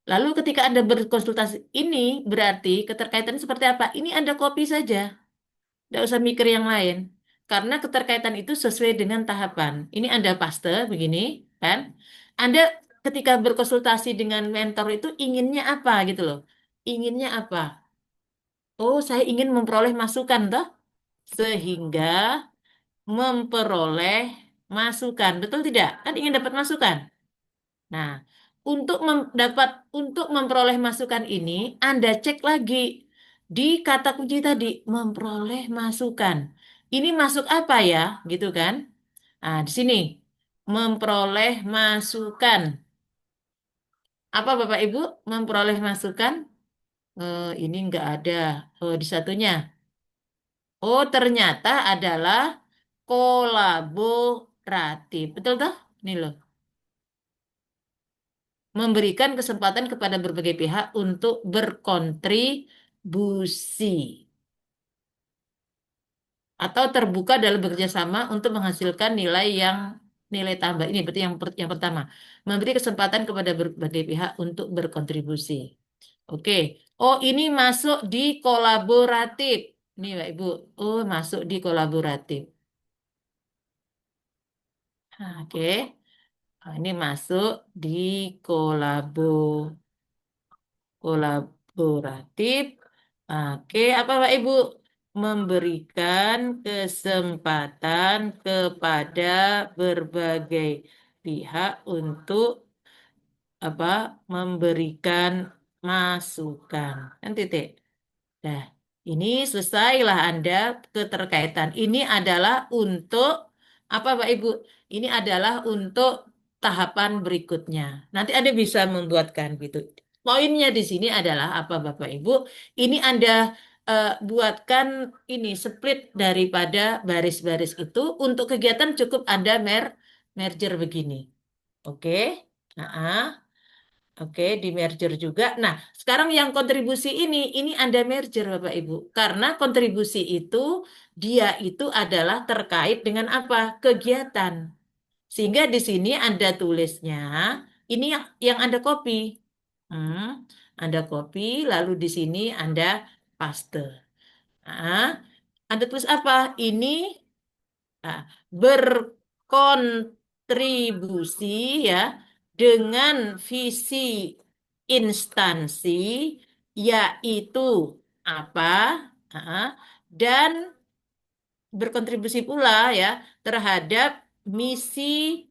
Lalu ketika Anda berkonsultasi ini berarti keterkaitan seperti apa? Ini Anda copy saja. Tidak usah mikir yang lain. Karena keterkaitan itu sesuai dengan tahapan. Ini Anda paste begini, kan? Anda ketika berkonsultasi dengan mentor itu inginnya apa gitu loh. Inginnya apa? Oh, saya ingin memperoleh masukan toh. Sehingga memperoleh masukan. Betul tidak? Kan ingin dapat masukan. Nah, untuk memperoleh masukan ini, Anda cek lagi di kata kunci tadi, memperoleh masukan. Ini masuk apa ya, gitu kan? Nah, di sini memperoleh masukan. Apa Bapak Ibu memperoleh masukan? Ini enggak ada. Oh, di satunya. Oh, ternyata adalah kolaboratif. Betul toh? Ini loh. Memberikan kesempatan kepada berbagai pihak untuk berkontribusi atau terbuka dalam bekerja sama untuk menghasilkan nilai tambah. Ini berarti yang pertama, memberi kesempatan kepada berbagai pihak untuk berkontribusi. Oke. Oh, ini masuk di kolaboratif. Nih, Pak Ibu. Oh, masuk di kolaboratif. Oke. Nah, ini masuk di kolaboratif. Oke, apa Pak Ibu? Memberikan kesempatan kepada berbagai pihak untuk apa? Memberikan masukan. Kan titik. Nah, ini selesailah Anda keterkaitan. Ini adalah untuk apa Pak Ibu? Ini adalah untuk tahapan berikutnya. Nanti Anda bisa membuatkan gitu. Poinnya di sini adalah apa Bapak Ibu? Ini Anda buatkan ini split daripada baris-baris itu untuk kegiatan cukup Anda merger begini. Oke? Nah, oke, di merger juga. Nah, sekarang yang kontribusi ini Anda merger Bapak Ibu. Karena kontribusi itu, dia itu adalah terkait dengan apa? Kegiatan. Sehingga di sini Anda tulisnya, ini yang Anda copy. Hmm, Anda copy, lalu di sini Anda paste. Nah, Anda tulis apa? Ini Nah, berkontribusi ya dengan visi instansi yaitu apa? Nah, dan berkontribusi pula ya terhadap misi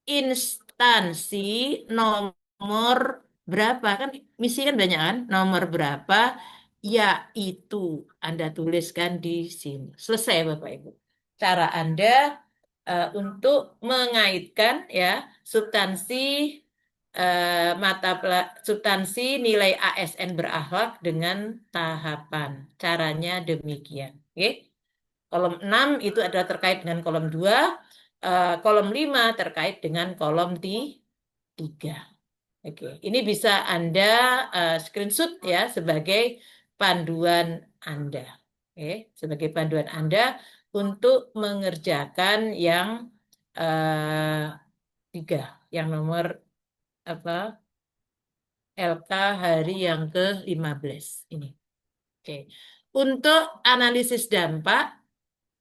instansi nomor berapa kan misi kan banyak kan nomor berapa yaitu Anda tuliskan di sini. Selesai Bapak Ibu. Cara Anda untuk mengaitkan ya substansi substansi nilai ASN berakhlak dengan tahapan. Caranya demikian. Oke. Kolom 6 itu adalah terkait dengan kolom 2, kolom 5 terkait dengan kolom 3. Oke, ini bisa Anda screenshot ya sebagai panduan Anda. Oke, sebagai panduan Anda untuk mengerjakan yang 3, yang nomor apa? LK hari yang ke-15 ini. Oke. Untuk analisis dampak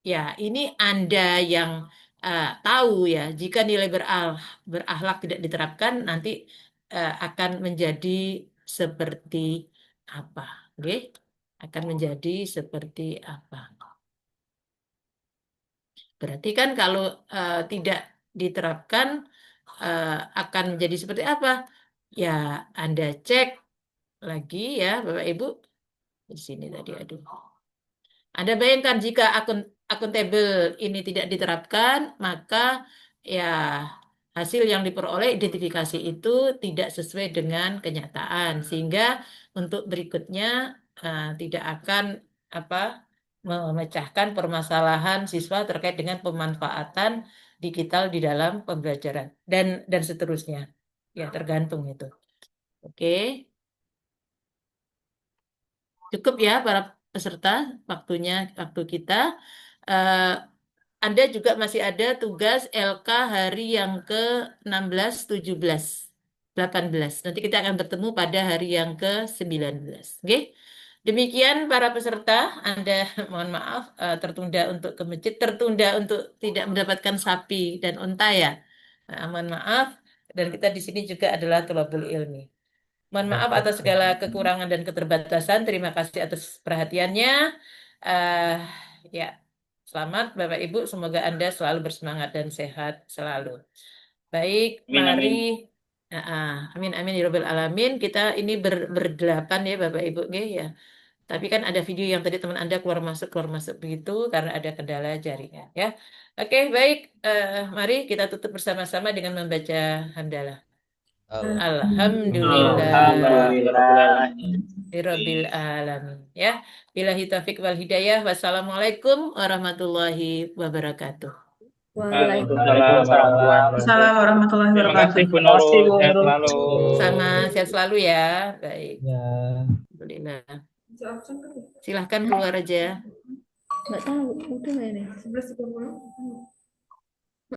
ya, ini Anda yang tahu ya, jika nilai berakhlak tidak diterapkan, nanti akan menjadi seperti apa? Oke? Akan menjadi seperti apa? Berarti kan kalau tidak diterapkan akan menjadi seperti apa? Ya, Anda cek lagi ya, Bapak Ibu. Di sini tadi, aduh. Anda bayangkan jika akuntabel ini tidak diterapkan, maka ya hasil yang diperoleh identifikasi itu tidak sesuai dengan kenyataan, sehingga untuk berikutnya tidak akan apa memecahkan permasalahan siswa terkait dengan pemanfaatan digital di dalam pembelajaran dan seterusnya. Ya, tergantung itu. Oke. Cukup ya para peserta, waktu kita. Eh, Anda juga masih ada tugas LK hari yang ke-16, 17, 18. Nanti kita akan bertemu pada hari yang ke-19. Oke? Demikian para peserta, Anda mohon maaf tertunda untuk ke masjid, tertunda untuk tidak mendapatkan sapi dan unta ya. Mohon maaf. Dan kita di sini juga adalah thalabul ilmi. Mohon maaf atas segala kekurangan dan keterbatasan. Terima kasih atas perhatiannya. Eh, ya, selamat Bapak Ibu. Semoga Anda selalu bersemangat dan sehat selalu. Baik, Amin, mari. amin. Amin, amin, ya Rabbal Alamin. Kita ini berdelapan ya Bapak Ibu. Ya. Tapi kan ada video yang tadi teman Anda keluar masuk begitu karena ada kendala jaringan. Ya, oke, baik. Mari kita tutup bersama-sama dengan membaca hamdalah. Alhamdulillah. Alhamdulillah. Rabbil alamin. Ya, billahi taufiq wal hidayah. Wassalamualaikum warahmatullahi wabarakatuh. Waalaikumsalam warahmatullahi Assalamualaikum warahmatullahi Terima wabarakatuh. kasih Bu Terima kasih, Nurul. Bu Sehat Nurul. selalu. Sama sehat selalu ya. Baik. Ya. Alhamdulillah. Silahkan keluar aja. Nggak tahu, udah ini. 11.30.